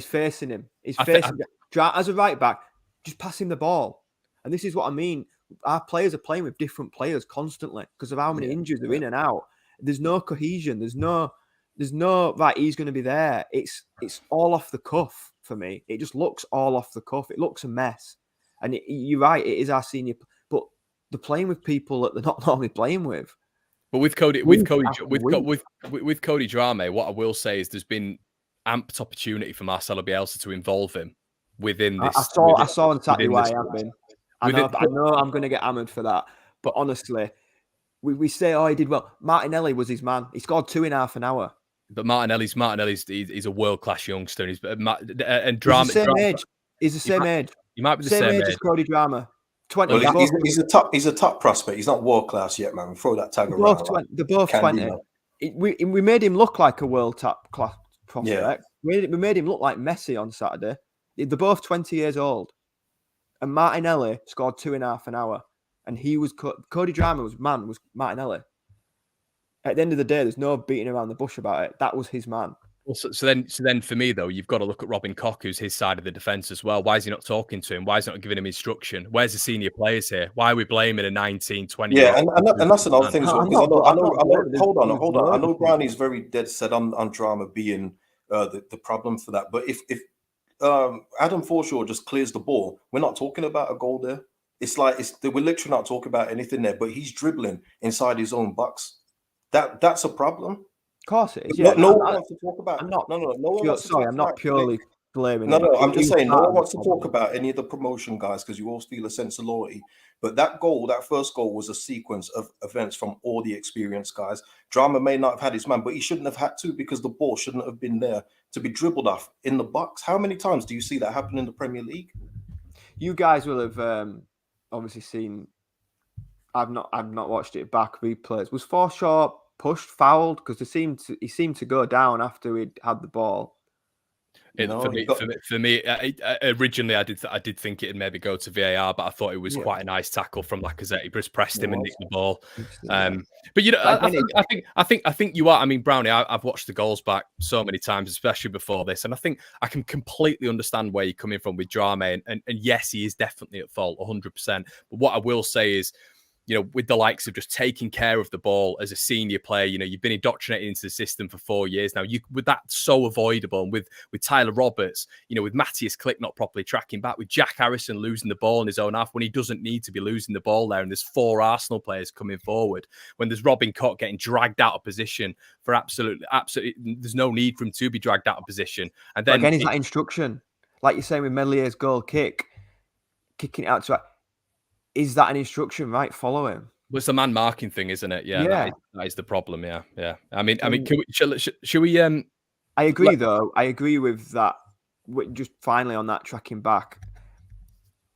facing him. As a right back, just pass him the ball. And this is what I mean. Our players are playing with different players constantly because of how many injuries are in and out. There's no cohesion. There's no right, he's going to be there. It's all off the cuff for me. It just looks all off the cuff. It looks a mess. And you're right, it is our senior, but they're playing with people that they're not normally playing with. But with Cody Drameh, what I will say is there's been amped opportunity for Marcelo Bielsa to involve him within this. I saw exactly why I have been. I know I'm going to get hammered for that. But honestly, we say, he did well. Martinelli was his man. He scored 2 in half an hour. But Martinelli's he's a world-class youngster. And Drameh... He's the same age. He might be the same age as Cody Drameh. 20. Well, he's a top prospect. He's not world-class yet, man. We throw that tag around. They're both 20. We made him look like a world-class prospect. Yeah. We made him look like Messi on Saturday. They're both 20 years old. And Martinelli scored 2 in half an hour. And he was Cody Drameh was Martinelli. At the end of the day, there's no beating around the bush about it. That was his man. Well, so then for me, though, you've got to look at Robin Koch, who's his side of the defence as well. Why is he not talking to him? Why is he not giving him instruction? Where's the senior players here? Why are we blaming a 19, 20? Yeah, and that's another thing as well. Hold on. I know Brownie's very dead set on Drameh being the problem for that. But if Adam Forshaw just clears the ball, we're not talking about a goal there. We're literally not talking about anything there, but he's dribbling inside his own box. That's a problem. Of course it is. Yeah. No one wants to talk about. I'm not purely blaming. No. I'm just saying, no one wants to talk about any of the promotion guys because you all feel a sense of loyalty. But that first goal, was a sequence of events from all the experienced guys. Drameh may not have had his man, but he shouldn't have had to because the ball shouldn't have been there to be dribbled off in the box. How many times do you see that happen in the Premier League? You guys will have obviously seen. I've not watched it back replays. Was Forshaw pushed, fouled? Because he seemed to go down after he'd had the ball. For me, originally I did think it'd maybe go to VAR, but I thought it was quite a nice tackle from Lacazette. He just pressed him and nicked the ball. But I think you are. I mean, Brownie, I've watched the goals back so many times, especially before this, and I think I can completely understand where you're coming from with Drameh. And yes, he is definitely at fault, 100%. But what I will say is, with the likes of just taking care of the ball as a senior player. You've been indoctrinated into the system for 4 years now. With that so avoidable, and with Tyler Roberts, with Matthias Klick not properly tracking back, with Jack Harrison losing the ball in his own half when he doesn't need to be losing the ball there, and there's 4 Arsenal players coming forward, when there's Robin Koch getting dragged out of position for absolutely, there's no need for him to be dragged out of position. And then again, is that instruction, like you're saying with Medellier's goal kicking it out to? Is that an instruction, right? Follow him. Well, it's the man marking thing, isn't it? Yeah, yeah. That is the problem. Yeah. I mean, should we? I agree, though. I agree with that. Just finally on that tracking back,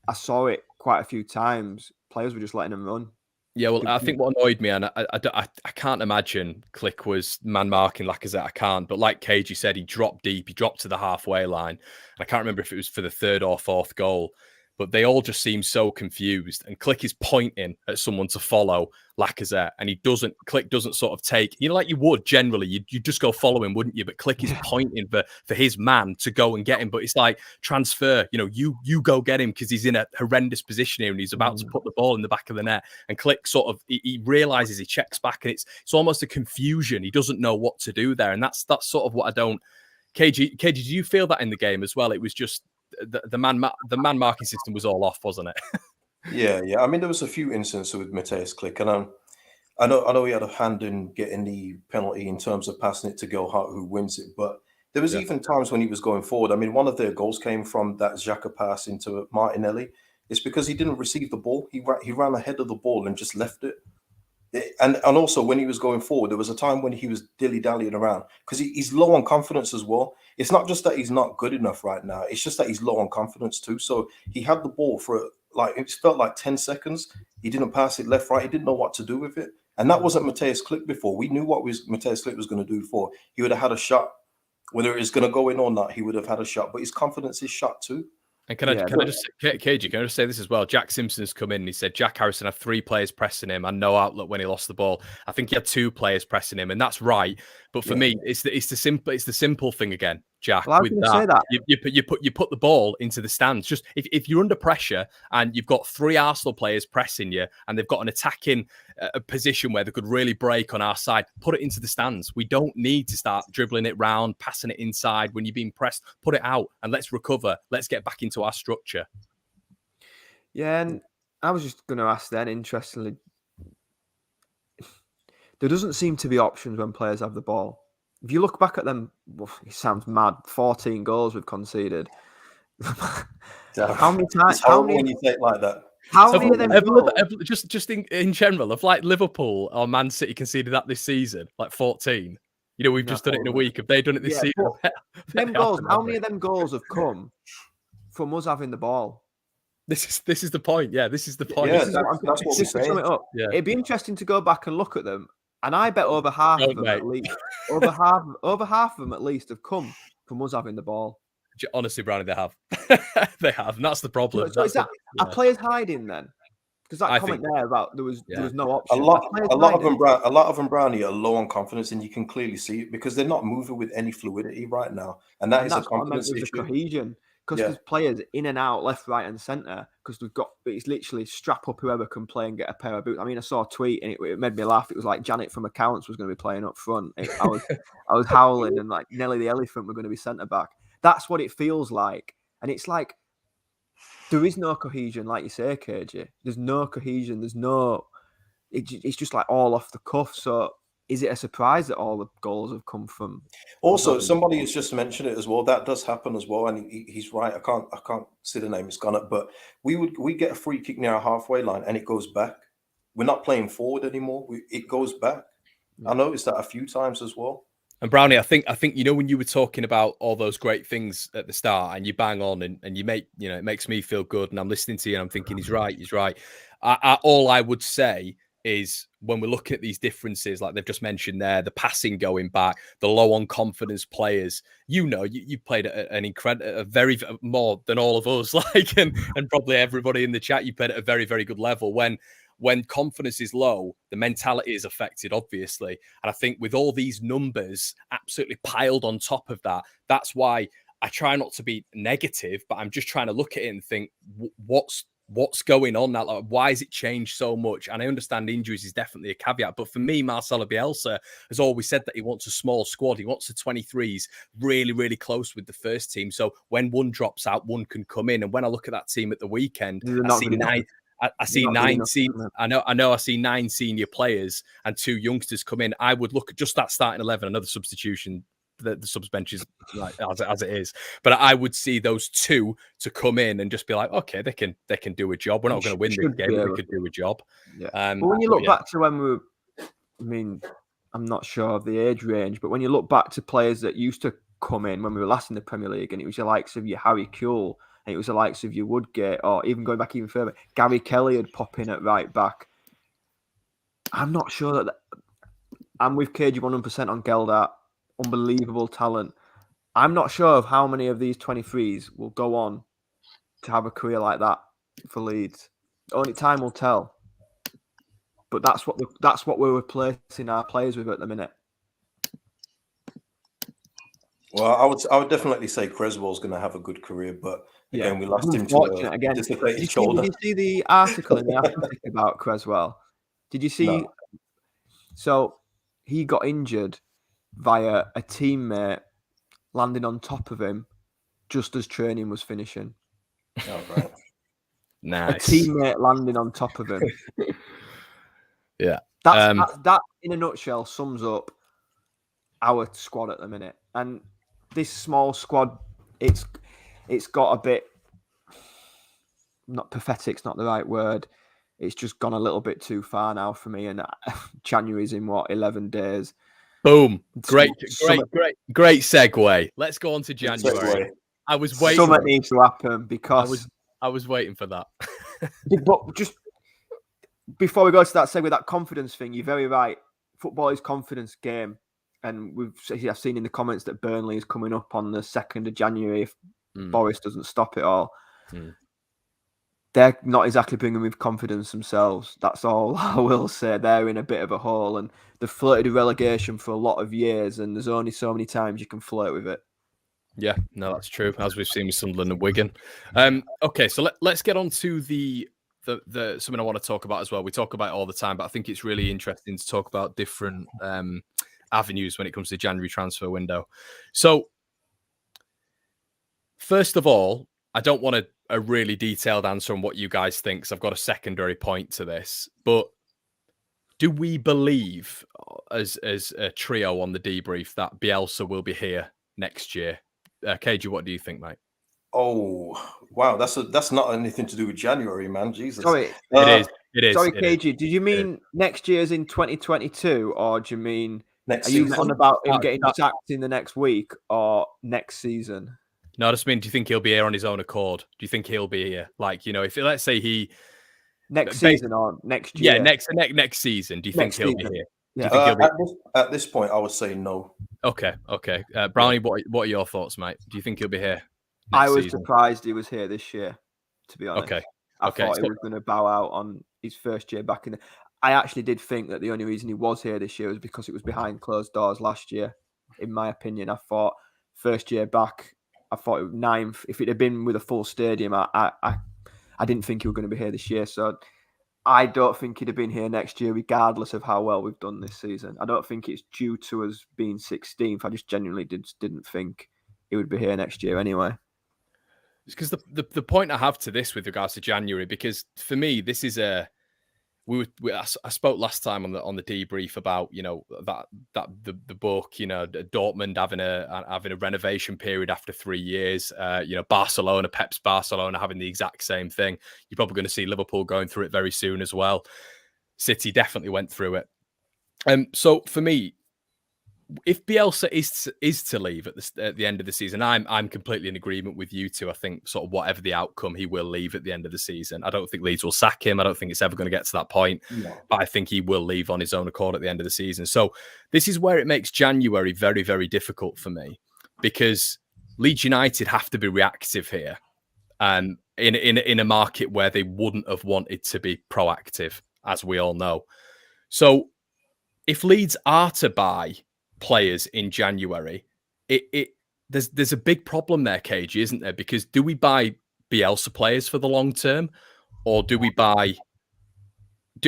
I saw it quite a few times. Players were just letting him run. Yeah, well, I think what annoyed me, and I can't imagine Klick was man marking Lacazette. I can't, but like KG said, he dropped deep. He dropped to the halfway line. And I can't remember if it was for the 3rd or 4th goal. But they all just seem so confused. And Klick is pointing at someone to follow Lacazette. And Klick doesn't sort of take, like you would generally, you'd just go follow him, wouldn't you? But Klick is pointing for his man to go and get him. But it's like, transfer, you go get him because he's in a horrendous position here and he's about to put the ball in the back of the net. And Klick sort of, he realizes, he checks back, and it's almost a confusion. He doesn't know what to do there. And that's sort of what I don't. KG, do you feel that in the game as well? It was just, the man marking system was all off, wasn't it? Yeah. I mean, there was a few instances with Matthias Klick, and I know he had a hand in getting the penalty in terms of passing it to Gelhardt, who wins it. But there was even times when he was going forward. I mean, one of their goals came from that Xhaka pass into Martinelli. It's because he didn't receive the ball. He ran ahead of the ball and just left it. And also when he was going forward, there was a time when he was dilly-dallying around because he's low on confidence as well. It's not just that he's not good enough right now. It's just that he's low on confidence too. So he had the ball for it felt like 10 seconds. He didn't pass it left, right. He didn't know what to do with it. And that wasn't Matthias Klick before. We knew what Matthias Klick was going to do before. He would have had a shot. Whether it was going to go in or not, he would have had a shot. But his confidence is shot too. And can I just say this as well? Jack Simpson's come in and he said Jack Harrison had 3 players pressing him and no outlet when he lost the ball. I think he had 2 players pressing him, and that's right. But for me, it's the simple thing again, Jack. Well, with that, you put the ball into the stands. Just if you're under pressure and you've got 3 Arsenal players pressing you and they've got an attacking position where they could really break on our side, put it into the stands. We don't need to start dribbling it round, passing it inside when you're being pressed. Put it out and let's recover. Let's get back into our structure. Yeah, and I was just going to ask then, interestingly, there doesn't seem to be options when players have the ball. If you look back at them, it sounds mad. 14 goals we've conceded. How many times? When you say it like that. How many of them? Just in general, of like Liverpool or Man City conceded that this season, like 14. We've just done it in a week. Have they done it this season? Them goals. How many of them goals have come from us having the ball? This is the point. Yeah, this is the point. Yeah, that's what we're saying. Yeah. It'd be interesting to go back and look at them, and I bet over half of them at least, over half of them at least have come from us having the ball. Honestly, Brownie, they have. They have, and that's the problem. So are players hiding then? Because that comment there about there was no option. A lot of them, Brownie, are low on confidence, and you can clearly see it because they're not moving with any fluidity right now, and that's a confidence issue. The cohesion. Because there's players in and out, left, right, and centre. Because it's literally strap up whoever can play and get a pair of boots. I mean, I saw a tweet and it made me laugh. It was like Janet from accounts was going to be playing up front. I was howling, and like Nelly the elephant were going to be centre back. That's what it feels like, and it's like there is no cohesion, like you say, KJ. There's no cohesion. It's just like all off the cuff. So is it a surprise that all the goals have come from? Also, somebody has just mentioned it as well. That does happen as well, and he's right. I can't see the name. It's gone up, but we get a free kick near our halfway line, and it goes back. We're not playing forward anymore. It goes back. I noticed that a few times as well. And Brownie, I think when you were talking about all those great things at the start, and you bang on, and you make it makes me feel good, and I'm listening to you, and I'm thinking he's right. All I would say is when we're looking at these differences, like they've just mentioned there, the passing going back, the low on confidence players, you played at an incredible, very more than all of us, and probably everybody in the chat, you played at a very, very good level. When confidence is low, the mentality is affected, obviously. And I think with all these numbers absolutely piled on top of that, that's why I try not to be negative, but I'm just trying to look at it and think, what's what's going on now? Like, why has it changed so much? And I understand injuries is definitely a caveat, but for me, Marcelo Bielsa has always said that he wants a small squad. He wants the 23s really, really close with the first team. So when one drops out, one can come in. And when I look at that team at the weekend, I see nine. I see 9 I see 9 senior players and 2 youngsters come in. I would look at just that starting 11, another substitution. The subs bench is like as it is, but I would see those 2 to come in and just be like, okay, they can do a job. We're not going to win this game, but they could do a job. Yeah. But when you look back to when we were, I mean, I'm not sure of the age range, but when you look back to players that used to come in when we were last in the Premier League, and it was the likes of your Harry Kewell, and it was the likes of your Woodgate, or even going back even further, Gary Kelly had pop in at right back. I'm not sure that I'm with KG 100% on Geldart. Unbelievable talent. I'm not sure of how many of these 23s will go on to have a career like that for Leeds. Only time will tell. But that's what we're replacing our players with at the minute. Well, I would definitely say Creswell's going to have a good career, but again, we lost him to a dislocated shoulder. Did you see the article in the Athletic about Creswell? Did you see? No. So he got injured via a teammate landing on top of him just as training was finishing. Oh, right. Nice. A teammate landing on top of him. Yeah. That in a nutshell sums up our squad at the minute. And this small squad, it's got a bit, not pathetic's not the right word. It's just gone a little bit too far now for me. And January's in 11 days. Boom. Great segue. Let's go on to January. I was waiting. Something needs to happen because I was waiting for that. But just before we go to that segue, that confidence thing, you're very right. Football is confidence game. And I've seen in the comments that Burnley is coming up on the 2nd of January if Boris doesn't stop it all. They're not exactly bringing with confidence themselves. That's all I will say. They're in a bit of a hole and they've flirted with relegation for a lot of years and there's only so many times you can flirt with it. Yeah, no, that's true, as we've seen with Sunderland and Wigan. Okay, so let's get on to the something I want to talk about as well. We talk about it all the time, but I think it's really interesting to talk about different avenues when it comes to the January transfer window. So, first of all, I don't want a really detailed answer on what you guys think, because I've got a secondary point to this. But do we believe, as a trio on the debrief, that Bielsa will be here next year? KG, what do you think, mate? Oh, wow. That's not anything to do with January, man. Jesus. Sorry. It is. Sorry, KG. Did you mean next year's in 2022, or do you mean next season? You on about him getting sacked in the next week or next season? No, I just mean, do you think he'll be here on his own accord? Do you think he'll be here? Like, if let's say he next season or next year? Yeah, next season. Do you think he'll be here? Yeah. At this point, I would say no. Okay. Brownie, what are your thoughts, mate? Do you think he'll be here? I was surprised he was here this year, to be honest. I thought he was going to bow out on his first year back in. I actually did think that the only reason he was here this year was because it was behind closed doors last year. In my opinion, I thought first year back, I thought it was 9th. If it had been with a full stadium, I didn't think he was going to be here this year. So I don't think he'd have been here next year, regardless of how well we've done this season. I don't think it's due to us being 16th. I just genuinely didn't think he would be here next year anyway. It's because the point I have to this with regards to January, because for me, this is I spoke last time on the debrief about the book, Dortmund having a renovation period after 3 years, Barcelona, Pep's Barcelona having the exact same thing. You're probably going to see Liverpool going through it very soon as well. City definitely went through it. So for me, if Bielsa is to leave at the end of the season, I'm completely in agreement with you two. I think sort of whatever the outcome, he will leave at the end of the season. I don't think Leeds will sack him. I don't think it's ever going to get to that point. No. But I think he will leave on his own accord at the end of the season. So this is where it makes January very, very difficult for me, because Leeds United have to be reactive here, in a market where they wouldn't have wanted to be proactive, as we all know. So if Leeds are to buy players in January, there's a big problem there, KG, isn't there? Because do we buy Bielsa players for the long term, or do we buy?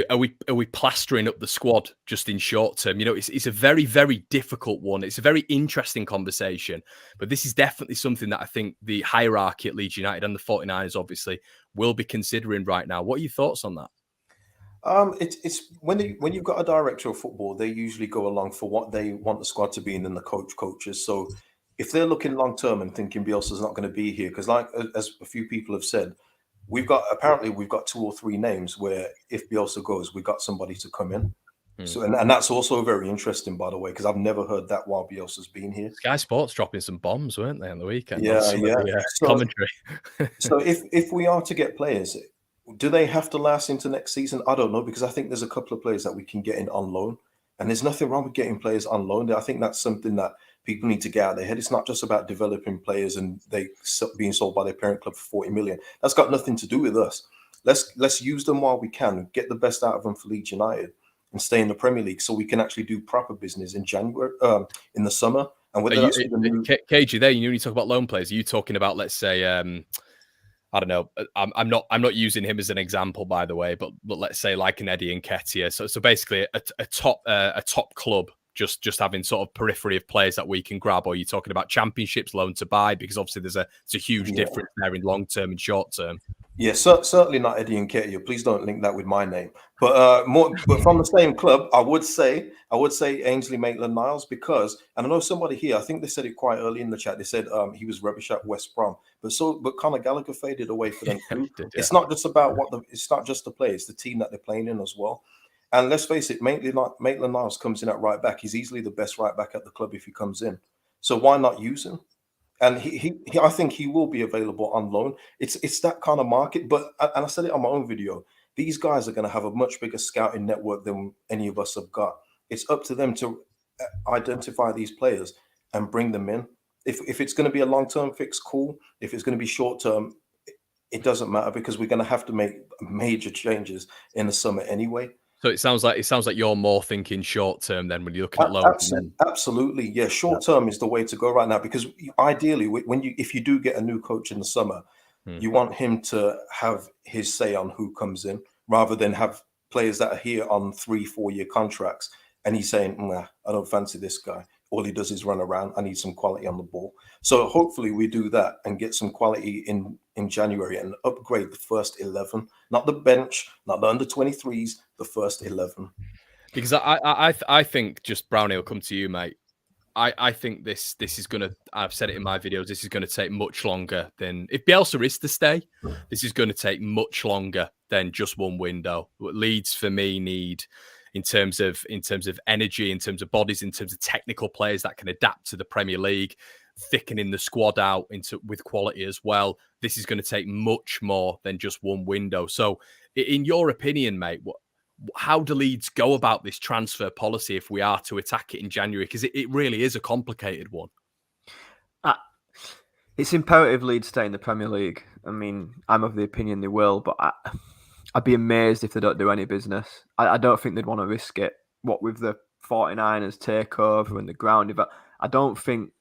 Are we plastering up the squad just in short term? It's a very, very difficult one. It's a very interesting conversation, but this is definitely something that I think the hierarchy at Leeds United and the 49ers obviously will be considering right now. What are your thoughts on that? It's when you've got a director of football, they usually go along for what they want the squad to be, and then the coaches. So if they're looking long term and thinking Bielsa's not going to be here, because like as a few people have said, we've got 2 or 3 names where if Bielsa goes, we've got somebody to come in. So and that's also very interesting, by the way, because I've never heard that while Bielsa's been here. Sky Sports dropping some bombs, weren't they, on the weekend? Yeah. Commentary. So if we are to get players, do they have to last into next season? I don't know, because I think there's a couple of players that we can get in on loan, and there's nothing wrong with getting players on loan. I think that's something that people need to get out of their head. It's not just about developing players and they being sold by their parent club for 40 million. That's got nothing to do with us. Let's use them while we can, get the best out of them for Leeds United, and stay in the Premier League so we can actually do proper business in January, in the summer. And whether that's KG there, when you talk about loan players, are you talking about, let's say, I don't know. I'm not using him as an example, by the way, but let's say like an Eddie Nketiah. So basically a top club just having sort of periphery of players that we can grab, or you're talking about championships, loan to buy, because obviously there's a huge difference there in long term and short term. Yeah, certainly not Eddie Nketiah. Please don't link that with my name. But but from the same club, I would say Ainsley Maitland-Niles, because, and I know somebody here, I think they said it quite early in the chat. They said he was rubbish at West Brom, but Conor Gallagher faded away for them too. It's not just about it's not just the play, it's the team that they're playing in as well. And let's face it, Maitland-Niles comes in at right back. He's easily the best right back at the club if he comes in. So why not use him? And he I think he will be available on loan. It's that kind of market. But and I said it on my own video, these guys are going to have a much bigger scouting network than any of us have got. It's up to them to identify these players and bring them in. If it's going to be a long-term fix, cool. If it's going to be short-term, it doesn't matter, because we're going to have to make major changes in the summer anyway. So it sounds like you're more thinking short term then when you're looking at loans. Absolutely, yeah. Short term is the way to go right now, because ideally, if you do get a new coach in the summer, you want him to have his say on who comes in, rather than have players that are here on 3-4 year contracts and he's saying, nah, I don't fancy this guy. All he does is run around. I need some quality on the ball. So hopefully we do that and get some quality in January and upgrade the first 11, not the bench, not the under 23s, the first 11. Because I think, just Brownie, will come to you, mate. I think this is going to, I've said it in my videos, this is going to take much longer than, if Bielsa is to stay, this is going to take much longer than just one window. What Leeds, for me, need, in terms of energy, in terms of bodies, in terms of technical players that can adapt to the Premier League, thickening the squad out with quality as well. This is going to take much more than just one window. So in your opinion, mate, how do Leeds go about this transfer policy if we are to attack it in January? Because it really is a complicated one. It's imperative Leeds stay in the Premier League. I mean, I'm of the opinion they will, but I'd be amazed if they don't do any business. I don't think they'd want to risk it. What with the 49ers takeover and the ground, I don't think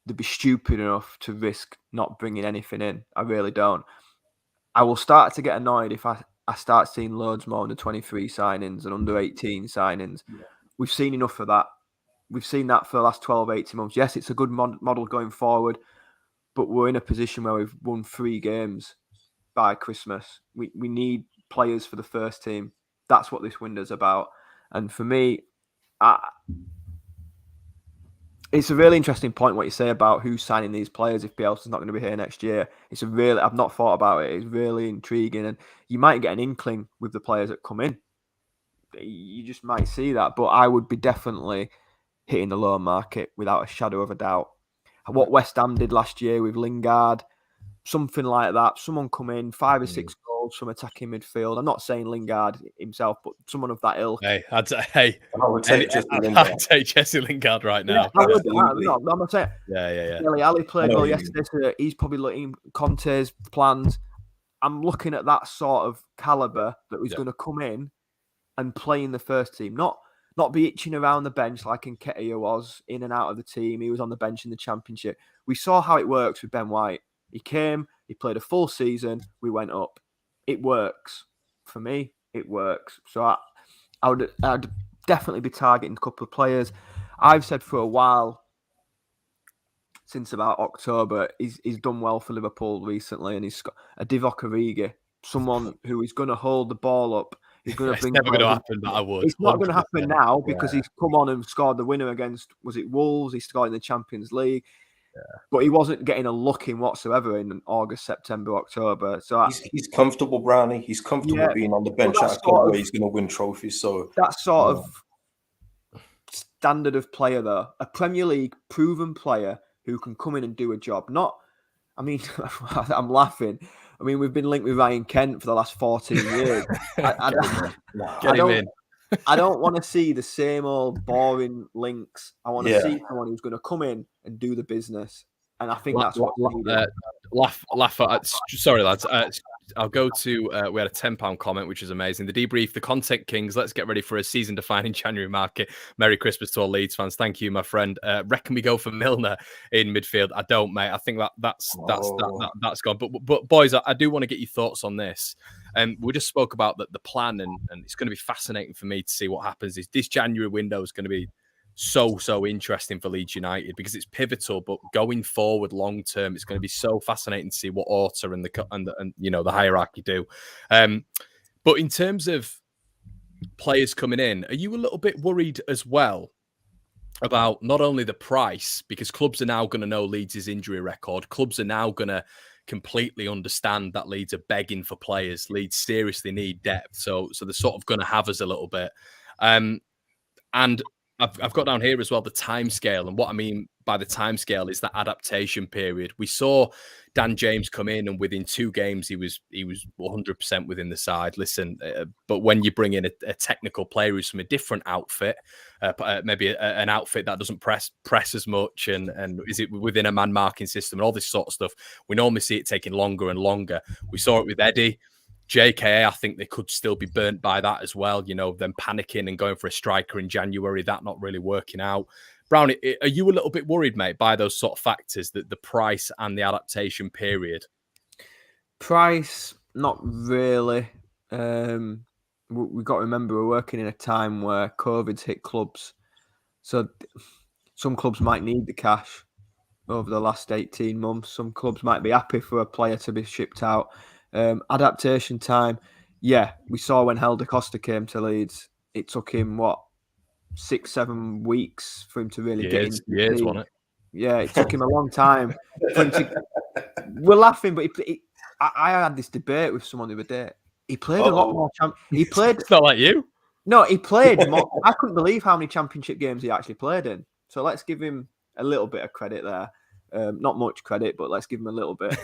they'd be stupid enough to risk not bringing anything in. I really don't. I will start to get annoyed if I start seeing loads more under 23 signings and under 18 signings. Yeah. We've seen enough of that. We've seen that for the last 12, 18 months. Yes, it's a good model going forward, but we're in a position where we've won 3 games by Christmas. We need players for the first team. That's what this window's about. And for me, it's a really interesting point what you say about who's signing these players if Bielsa's not going to be here next year. I've not thought about it. It's really intriguing, and you might get an inkling with the players that come in. You just might see that, but I would be definitely hitting the loan market without a shadow of a doubt. What West Ham did last year with Lingard, something like that. Someone come in, 5 or 6 goals from attacking midfield. I'm not saying Lingard himself, but someone of that ilk. I would take Jesse Lingard right now. Yeah, I'm not saying. Yeah. Ali played well yesterday, so he's probably looking Conte's plans. I'm looking at that sort of caliber that was going to come in and play in the first team, not be itching around the bench like Nketiah was, in and out of the team. He was on the bench in the Championship. We saw how it works with Ben White. He came, he played a full season, we went up. it works for me. It works. So I'd definitely be targeting a couple of players. I've said for a while, since about October, he's done well for Liverpool recently, and he's got a Divock Origi, someone who is going to hold the ball up. He's going to It's bring. never going to happen. That I would. It's not going to 100%. happen now because he's come on and scored the winner against, was it Wolves? He scored in the Champions League. Yeah. But he wasn't getting a look in whatsoever in August, September, October. So he's comfortable, Brownie. He's comfortable being on the bench at a club where he's going to win trophies. So that sort of standard of player, though, a Premier League proven player who can come in and do a job. Not, I mean, I'm laughing. I mean, we've been linked with Ryan Kent for the last 14 years. Get him in. I don't want to see the same old boring links. I want to see someone who's going to come in and do the business. And I think that's what sorry, lads. I'll go to, we had a £10 comment, which is amazing. The Debrief, the Content Kings. Let's get ready for a season-defining January market. Merry Christmas to all Leeds fans. Thank you, my friend. Reckon we go for Milner in midfield? I don't, mate. I think that's gone. But boys, I do want to get your thoughts on this. We just spoke about the plan, and it's going to be fascinating for me to see what happens. This January window is going to be so interesting for Leeds United because it's pivotal, but going forward long term, it's going to be so fascinating to see what Orta and the hierarchy do. But in terms of players coming in, are you a little bit worried as well about not only the price, because clubs are now going to know Leeds' injury record, clubs are now going to completely understand that Leeds are begging for players. Leeds seriously need depth, so they're sort of going to have us a little bit, and I've got down here as well the timescale, and what I mean by the timescale is that adaptation period. We saw Dan James come in, and within 2 games he was 100% within the side. Listen, but when you bring in a technical player who's from a different outfit, maybe an outfit that doesn't press as much, and is it within a man marking system and all this sort of stuff, we normally see it taking longer and longer. We saw it with Eddie. JKA, I think they could still be burnt by that as well. Them panicking and going for a striker in January, that not really working out. Brownie, are you a little bit worried, mate, by those sort of factors, that the price and the adaptation period? Price, not really. We've got to remember we're working in a time where COVID's hit clubs. So some clubs might need the cash over the last 18 months. Some clubs might be happy for a player to be shipped out. Adaptation time, we saw when Helder Costa came to Leeds, it took him 6-7 weeks for him to really get into the years, team. Wasn't it? Yeah, it took him a long time for him to. We're laughing, but I had this debate with someone the other day. He played a lot more. He played. It's not like you. No, he played more. I couldn't believe how many championship games he actually played in. So let's give him a little bit of credit there. Not much credit, but let's give him a little bit.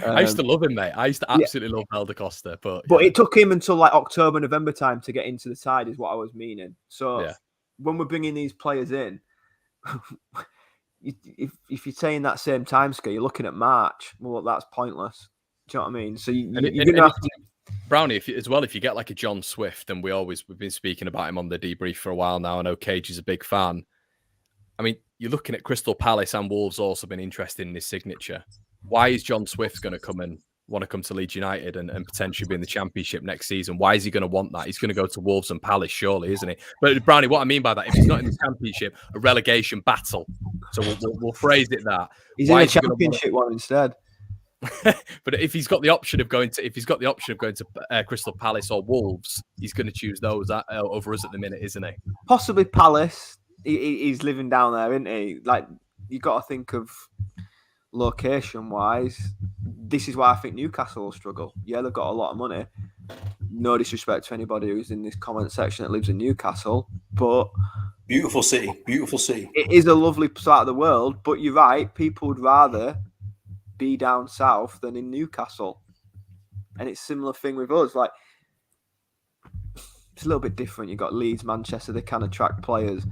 I used to love him, mate. I used to absolutely love Helder Costa, but it took him until like October, November time to get into the side, is what I was meaning. So when we're bringing these players in, if you're saying that same time scale, you're looking at March. Well, that's pointless. Do you know what I mean? So you're going to have to. Brownie, if you get like a John Swift, and we've been speaking about him on the Debrief for a while now. I know Cage is a big fan. I mean, you're looking at Crystal Palace, and Wolves also been interested in his signature. Why is John Swift going to come and want to come to Leeds United and potentially be in the Championship next season? Why is he going to want that? He's going to go to Wolves and Palace, surely, isn't he? But Brownie, what I mean by that, if he's not in the Championship, a relegation battle. So we'll phrase it that. He's in the Championship one instead. But if he's got the option of going to Crystal Palace or Wolves, he's going to choose those over us at the minute, isn't he? Possibly Palace. He's living down there, isn't he? Like, you got to think of location-wise. This is why I think Newcastle will struggle. Yeah, they've got a lot of money. No disrespect to anybody who's in this comment section that lives in Newcastle, but beautiful city. It is a lovely part of the world, but you're right. People would rather be down south than in Newcastle, and it's a similar thing with us. Like, it's a little bit different. You've got Leeds, Manchester. They can attract players.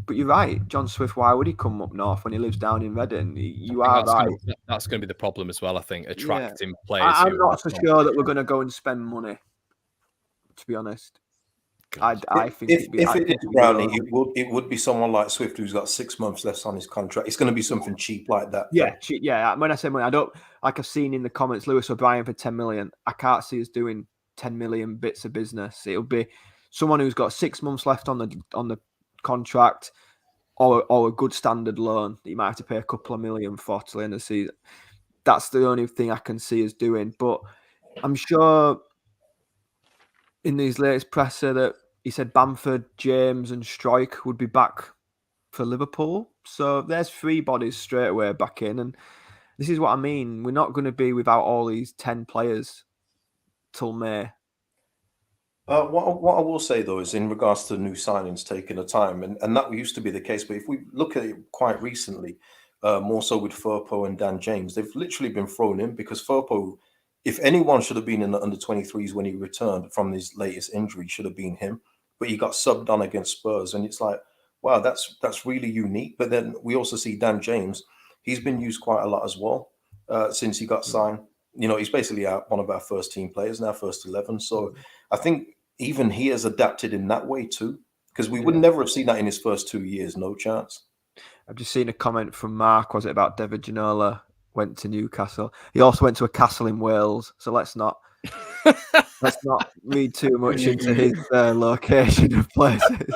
But you're right, John Swift. Why would he come up north when he lives down in Reading? You are right. That's going to be the problem as well. I think attracting players. I'm not so sure that we're going to go and spend money. To be honest, I think if it is Brownie, it would be someone like Swift who's got 6 months left on his contract. It's going to be something cheap like that. Yeah. When I say money, I don't like I've seen in the comments Lewis O'Brien for 10 million. I can't see us doing 10 million bits of business. It'll be someone who's got 6 months left on the contract, or a good standard loan that you might have to pay a couple of million for till the end of the season. That's the only thing I can see us doing. But I'm sure in his latest presser that he said Bamford, James, and Struijk would be back for Liverpool. So there's 3 bodies straight away back in. And this is what I mean. We're not going to be without all these 10 players till May. What I will say, though, is in regards to new signings taking a time, and that used to be the case. But if we look at it quite recently, more so with Firpo and Dan James, they've literally been thrown in because Firpo, if anyone should have been in the under-23s when he returned from his latest injury, should have been him. But he got subbed on against Spurs, and it's like, wow, that's really unique. But then we also see Dan James; he's been used quite a lot as well since he got signed. You know, he's basically one of our first team players now, first 11. So I think even he has adapted in that way too, because we would never have seen that in his first 2 years. No chance. I've just seen a comment from Mark. Was it about David Ginola went to Newcastle? He also went to a castle in Wales. So let's not read too much into his location of places.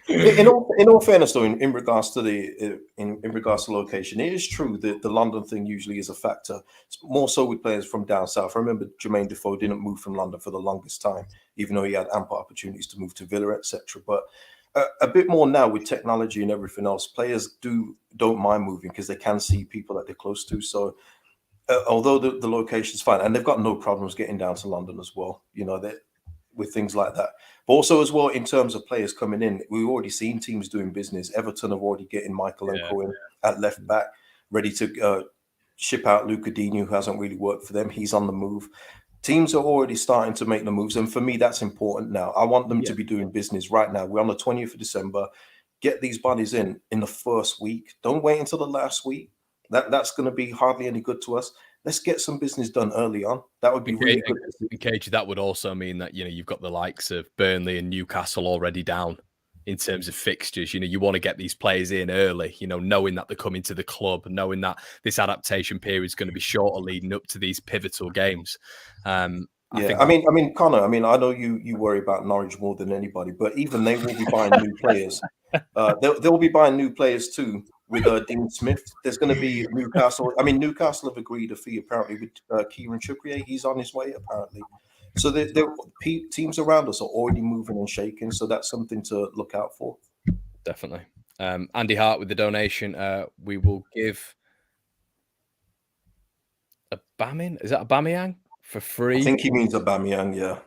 In all fairness, though, in regards to in regards to location, it is true that the London thing usually is a factor. It's more so with players from down south. I remember Jermaine Defoe didn't move from London for the longest time, even though he had ample opportunities to move to Villa, etc. But a bit more now with technology and everything else, players don't mind moving because they can see people that they're close to. So although the location's fine, and they've got no problems getting down to London as well, you know, with things like that. But also as well, in terms of players coming in, we've already seen teams doing business. Everton have already getting Michael Enko in at left back, ready to ship out Luca Dinu, who hasn't really worked for them. He's on the move. Teams are already starting to make the moves. And for me, that's important now. I want them to be doing business right now. We're on the 20th of December. Get these bodies in the first week. Don't wait until the last week. That's going to be hardly any good to us. Let's get some business done early on. That would be really good. In case that would also mean that, you know, you've got the likes of Burnley and Newcastle already down in terms of fixtures. You know, you want to get these players in early, you know, knowing that they're coming to the club, knowing that this adaptation period is going to be shorter leading up to these pivotal games. I mean, Connor, I know you worry about Norwich more than anybody, but even they will be buying new players. They'll be buying new players too. With Dean Smith, there's going to be Newcastle. I mean, Newcastle have agreed a fee apparently with Kieran Trippier. He's on his way apparently. So teams around us are already moving and shaking. So that's something to look out for. Definitely. Andy Hart with the donation. We will give Aubameyang. Is that Aubameyang for free? I think he means Aubameyang. Yeah.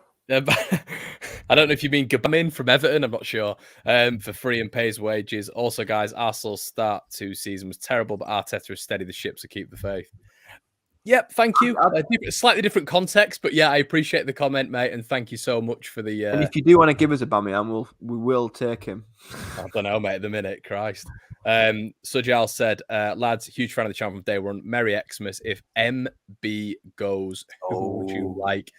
I don't know if you mean Gabamin from Everton. I'm not sure. For free and pays wages. Also, guys, Arsenal's start to season was terrible, but Arteta has steadied the ship, so keep the faith. Yep, thank you. Slightly different context, but yeah, I appreciate the comment, mate, and thank you so much for the. And if you do want to give us a Aubameyang, we will take him. I don't know, mate. At the minute, Christ. Sujal said, lads, huge fan of the channel from day one. Merry Xmas. If MB goes, who would you like?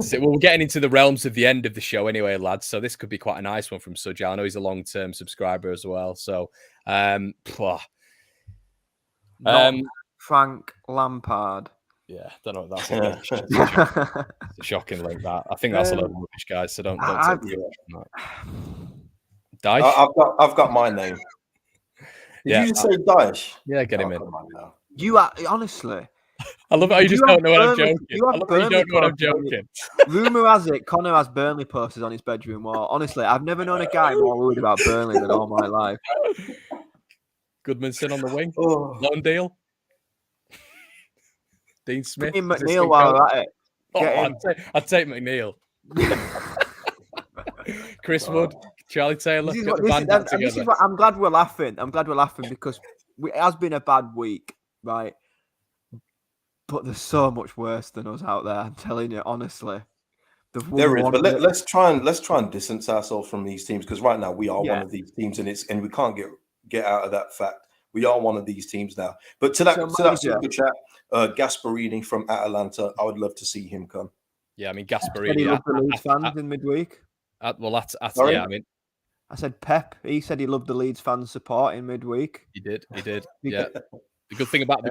So, well, we're getting into the realms of the end of the show anyway, lads. So this could be quite a nice one from Sujal. I know he's a long-term subscriber as well. So, Frank Lampard. Yeah, don't know what that's about. It's a shocking link, that. I think that's a load of rubbish, guys. So don't take the away from that. I've got my name. Did you say Daesh? Yeah, get him in. You are honestly. I love it how you just don't know what I'm joking. I love how you don't know what I'm joking. Rumour has it, Connor has Burnley posters on his bedroom wall. Honestly, I've never known a guy more worried about Burnley than all my life. Goodmanson on the wing. Loan deal. Dean Smith. Bring in McNeil while we're at it. I'd take McNeil. Chris Wood, Charlie Taylor. This is what I'm glad we're laughing. I'm glad we're laughing because it has been a bad week, right? But there's so much worse than us out there. I'm telling you, honestly. There is, but let's try and distance ourselves from these teams because right now we are one of these teams, and we can't get out of that fact. We are one of these teams now. But to that super chat, Gasparini from Atalanta, I would love to see him come. Yeah, I mean Gasparini. Leeds fans in midweek. Well, that's Sorry? yeah. I mean, I said Pep. He said he loved the Leeds fans support in midweek. he did. Yeah. The good thing about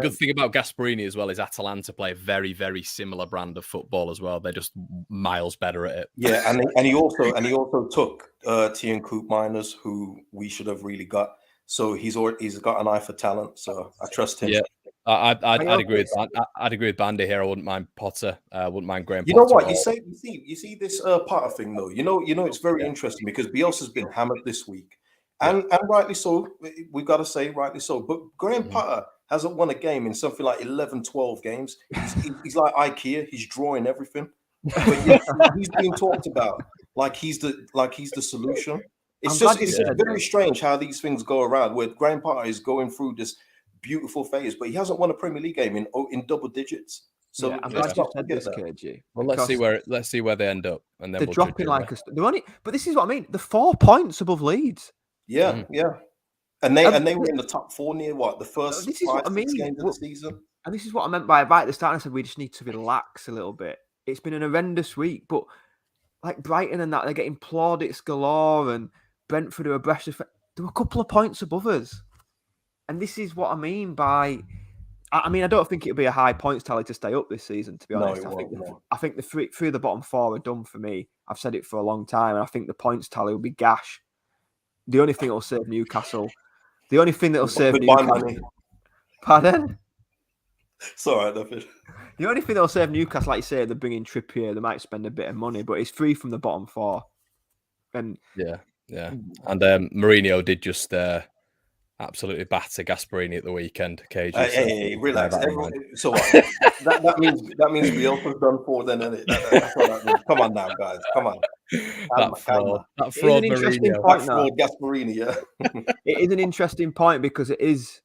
Gasperini as well is Atalanta play a very, very similar brand of football as well. They're just miles better at it. Yeah, and he also took Tian Coop Miners, who we should have really got. So he's got an eye for talent. So I trust him. Yeah, I'd agree with that. I'd agree with Bandy here. I wouldn't mind Potter. I wouldn't mind Graham. You know what you see this Potter thing though. You know it's very interesting because Bielsa's been hammered this week, and rightly so. We've got to say rightly so. But Graham Potter hasn't won a game in something like 11, 12 games. He's like IKEA. He's drawing everything, but yet he's being talked about like he's the solution. It's very strange how these things go around. Where Graham Potter is going through this beautiful phase, but he hasn't won a Premier League game in double digits. So I'm glad you said this, KG. Well, let's see where they end up, and then they're dropping like a. But this is what I mean. They're 4 points above Leeds. Yeah, and they were in the top 4 near the first this is what I mean. games of the season. And this is what I meant by right at the start. I said we just need to relax a little bit. It's been an horrendous week, but like Brighton and that, they're getting plaudits galore, and Brentford are abreast of. There were a couple of points above us. And this is what I mean by. I mean, I don't think it'll be a high points tally to stay up this season, to be honest. I think the three of the bottom 4 are done for me. I've said it for a long time, and I think the points tally will be gash. The only thing that will save Newcastle. The only thing that will save Newcastle. Pardon? It's all right, nothing. The only thing that will save Newcastle, like you say, they're bringing Trippier. They might spend a bit of money, but it's 3 from the bottom 4. And yeah. And Mourinho did just absolutely batter Gasperini at the weekend. KG, hey, relax. So what? that means Bielsa's done for then, isn't it? That's what that means. Come on now, guys. Come on. That fraud Mourinho. That fraud Gasperini, yeah. It is an interesting point because he's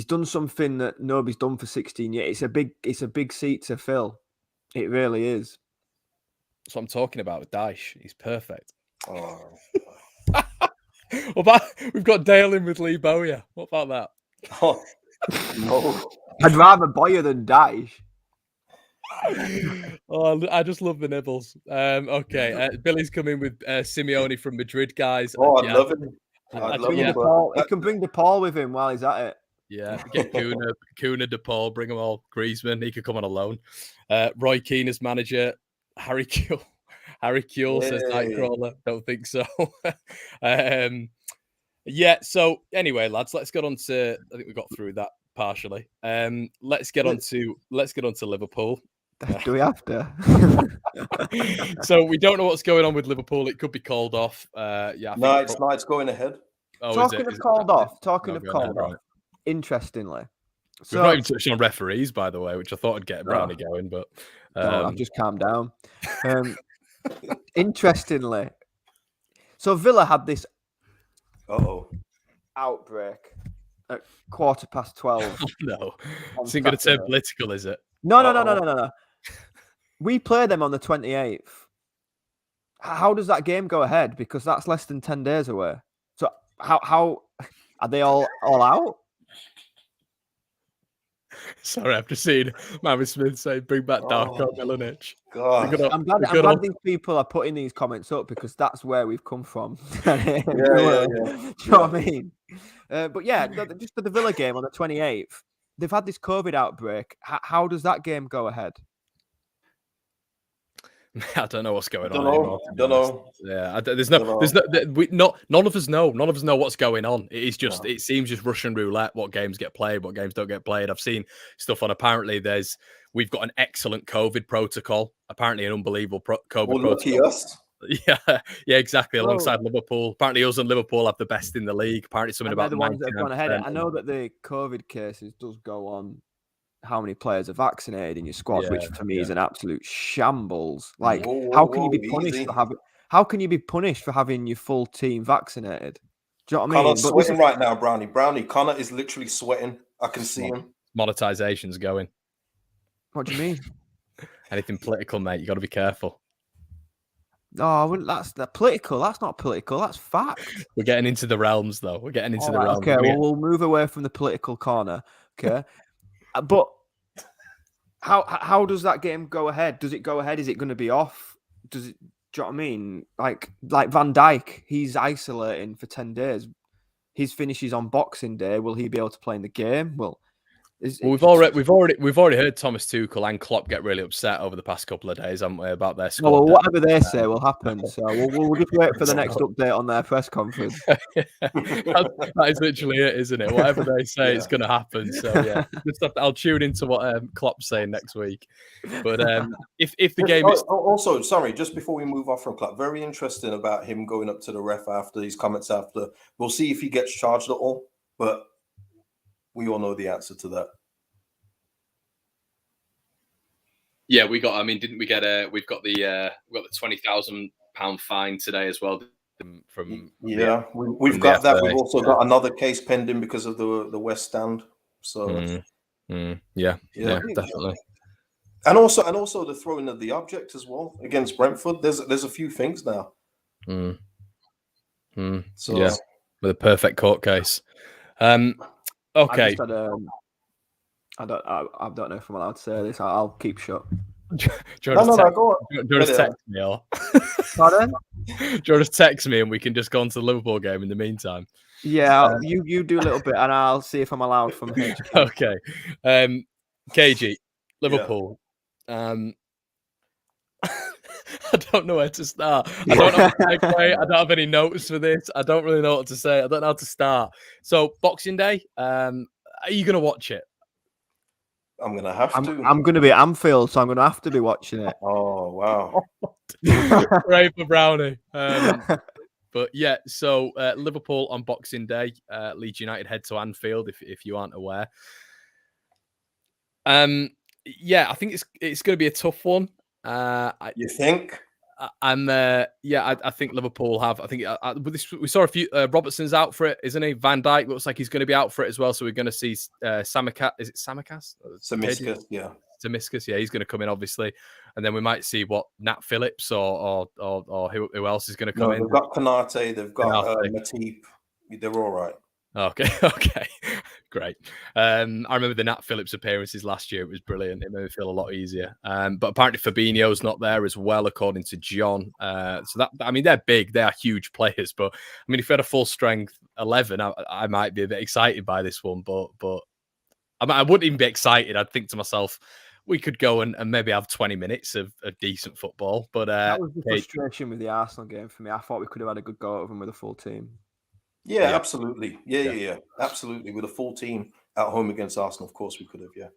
done something that nobody's done for 16 years. It's a big seat to fill. It really is. That's what I'm talking about with Dyche. He's perfect. Oh. We've got Dale in with Lee Bowyer. What about that? Oh, no. I'd rather Bowyer than Dyche. Oh, I just love the nibbles. Okay, Billy's coming with Simeone from Madrid, guys. Oh, I'd love him. He can bring DePaul with him while he's at it. Yeah, get Kuna, DePaul, bring them all. Griezmann, he could come on a loan. Roy Keane as manager. Harry Kuehl says Nightcrawler. Don't think so. So anyway, lads, let's get on to. I think we got through that partially. Let's get on to Liverpool. Do we have to? So we don't know what's going on with Liverpool. It could be called off. It's going ahead. Oh, talking of called off. Interestingly, we've not even touched on referees, by the way, which I thought I'd get Brownie going, but I've just calmed down. Interestingly, so Villa had this outbreak at 12:15. Oh, no, it's not going to turn political, is it? No. We play them on the 28th. How does that game go ahead? Because that's less than 10 days away. So how are they all out? Sorry, I've just seen Mohammed Smith say, "Bring back Darko Milanic." God, I'm glad these people are putting these comments up because that's where we've come from. Do you know what I mean? But yeah, just for the Villa game on the 28th, they've had this COVID outbreak. How does that game go ahead? I don't know what's going on anymore. Don't know. Yeah, none of us know. None of us know what's going on. It is just, it seems just Russian roulette. What games get played, what games don't get played. I've seen stuff on. Apparently, we've got an excellent COVID protocol. Apparently, an unbelievable COVID protocol. Us. Yeah, exactly. Alongside Liverpool. Apparently, us and Liverpool have the best in the league. Apparently, something about the ones that have gone ahead. I know that the COVID cases does go on how many players are vaccinated in your squad, which for me is an absolute shambles. Like, how can you be punished for having your full team vaccinated? Do you know what I mean? Connor's sweating right now, Brownie. Connor is literally sweating. I can see him. Monetization's going. What do you mean? Anything political, mate? You got to be careful. Oh, that's political. That's not political. That's fact. We're getting into the realms, though. We're getting into the realms. Okay, we'll move away from the political corner. Okay. But how does that game go ahead? Does it go ahead? Is it going to be off? Do you know what I mean? Like Van Dijk, he's isolating for 10 days. His finishes on Boxing Day. Will he be able to play in the game? Well, we've already heard Thomas Tuchel and Klopp get really upset over the past couple of days, haven't we, about their squad? Well, whatever they say will happen. So we'll just wait for the next update on their press conference. that is literally it, isn't it? Whatever they say, it's going to happen. So yeah, I'll tune into what Klopp's saying next week. But if the game is also, sorry, just before we move off from Klopp, very interesting about him going up to the ref after these comments. After we'll see if he gets charged at all, but we all know the answer to that. Yeah, we got. I mean, didn't we get we've got the £20,000 fine today as well. We've got that. We've also got another case pending because of the West Stand. So yeah, definitely. And also the throwing of the object as well against Brentford. There's a few things now. So yeah, with a perfect court case. Okay. I don't know if I'm allowed to say this. I'll keep shut. Do you want to text me or? Pardon? Do you want to text me and we can just go on to the Liverpool game in the meantime? Yeah, you do a little bit and I'll see if I'm allowed from HQ. Okay. KG, Liverpool. Yeah. I don't know where to start. I don't have any notes for this. I don't really know what to say. I don't know how to start. So Boxing Day, are you going to watch it? I'm going to have to. I'm going to be at Anfield, so I'm going to have to be watching it. Oh, wow. Great for Brownie. But yeah, so Liverpool on Boxing Day, Leeds United head to Anfield, if you aren't aware. Yeah, I think it's going to be a tough one. You think? I think Liverpool have. I think we saw a few. Robertson's out for it, isn't he? Van Dijk looks like he's going to be out for it as well. So we're going to see Samakas. Is it Samakas? Tsimikas, yeah. Tsimikas, yeah. He's going to come in, obviously, and then we might see what Nat Phillips or who else is going to come in. They've got Konate. They've got Matip. They're all right. Okay, great. I remember the Nat Phillips appearances last year. It was brilliant. It made me feel a lot easier. But apparently Fabinho's not there as well, according to John. So they're big. They are huge players. But I mean, if we had a full strength 11, I might be a bit excited by this one. But I wouldn't even be excited. I'd think to myself, we could go and maybe have 20 minutes of decent football. But that was the frustration with the Arsenal game for me. I thought we could have had a good go at them with a full team. Yeah, absolutely. Yeah, absolutely. With a full team at home against Arsenal, of course we could have. Yeah.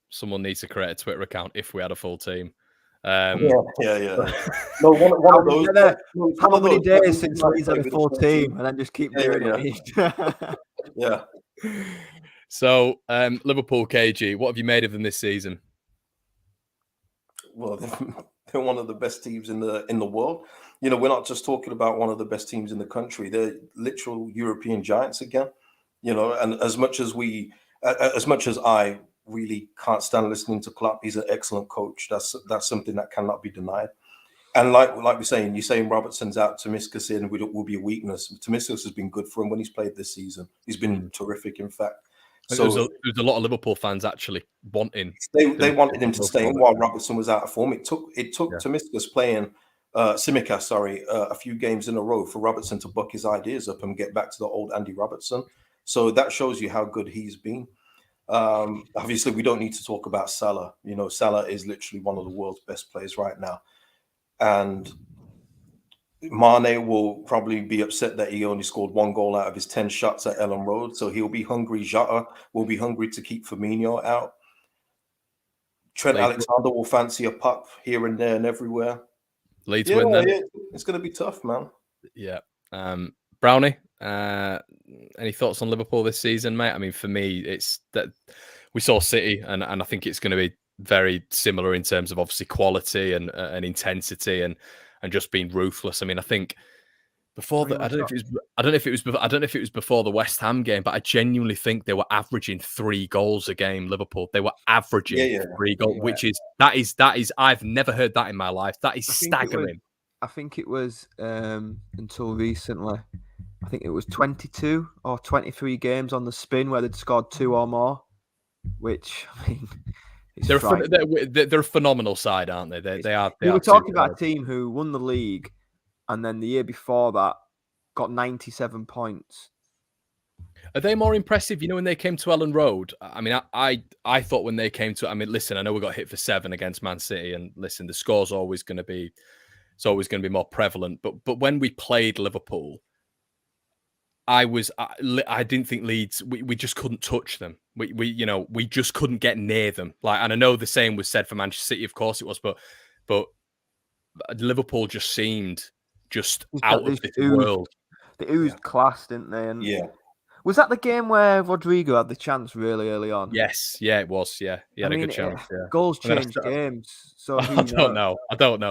Someone needs to create a Twitter account if we had a full team. Yeah. No, one of those. How many days since Leeds had a full team, and then just keep doing it? Yeah. So, Liverpool, KG, what have you made of them this season? Well, they're one of the best teams in the world. You know, we're not just talking about one of the best teams in the country. They're literal European giants again. You know, and as much as I really can't stand listening to Klopp, he's an excellent coach. That's something that cannot be denied. And like we're saying, you're saying Robertson's out, Tsimikas in will be a weakness. Tsimikas has been good for him when he's played this season. He's been terrific, in fact. So there's a lot of Liverpool fans actually wanting. They wanted him to stay in while Robertson was out of form. It took Tsimikas playing Tsimikas, a few games in a row for Robertson to buck his ideas up and get back to the old Andy Robertson. So that shows you how good he's been. Obviously, we don't need to talk about Salah. You know, Salah is literally one of the world's best players right now. And Mane will probably be upset that he only scored 1 goal out of his 10 shots at Ellen Road. So he'll be hungry. Jota will be hungry to keep Firmino out. Trent Alexander will fancy a pup here and there and everywhere. Leeds win then. Yeah, it's going to be tough, man. Yeah. Brownie, any thoughts on Liverpool this season, mate? I mean, for me, it's that we saw City, and I think it's going to be very similar in terms of obviously quality and intensity and just being ruthless. I mean, I think before I don't know if it was before the West Ham game, but I genuinely think they were averaging 3 goals a game. Liverpool, they were averaging 3 goals, which is that is I've never heard that in my life. That is staggering. I think it was until recently. I think it was 22 or 23 games on the spin where they'd scored 2 or more, which, I mean, It's they're a phenomenal side, aren't they? They are. We were talking about a team who won the league, and then the year before that got 97 points. Are they more impressive? You know, when they came to Ellen Road, I mean, I thought when they came to, I mean, listen, I know we got hit for 7 against Man City, and listen, the score's always going to be, it's always going to be more prevalent. But when we played Liverpool, I didn't think Leeds, we just couldn't touch them. We just couldn't get near them. Like, and I know the same was said for Manchester City, of course it was, but Liverpool just seemed just out of this world. They oozed class, didn't they? And yeah. Was that the game where Rodrigo had the chance really early on? Yes, yeah, it was. Yeah, he had a good chance. Yeah. Goals change games. So I don't know,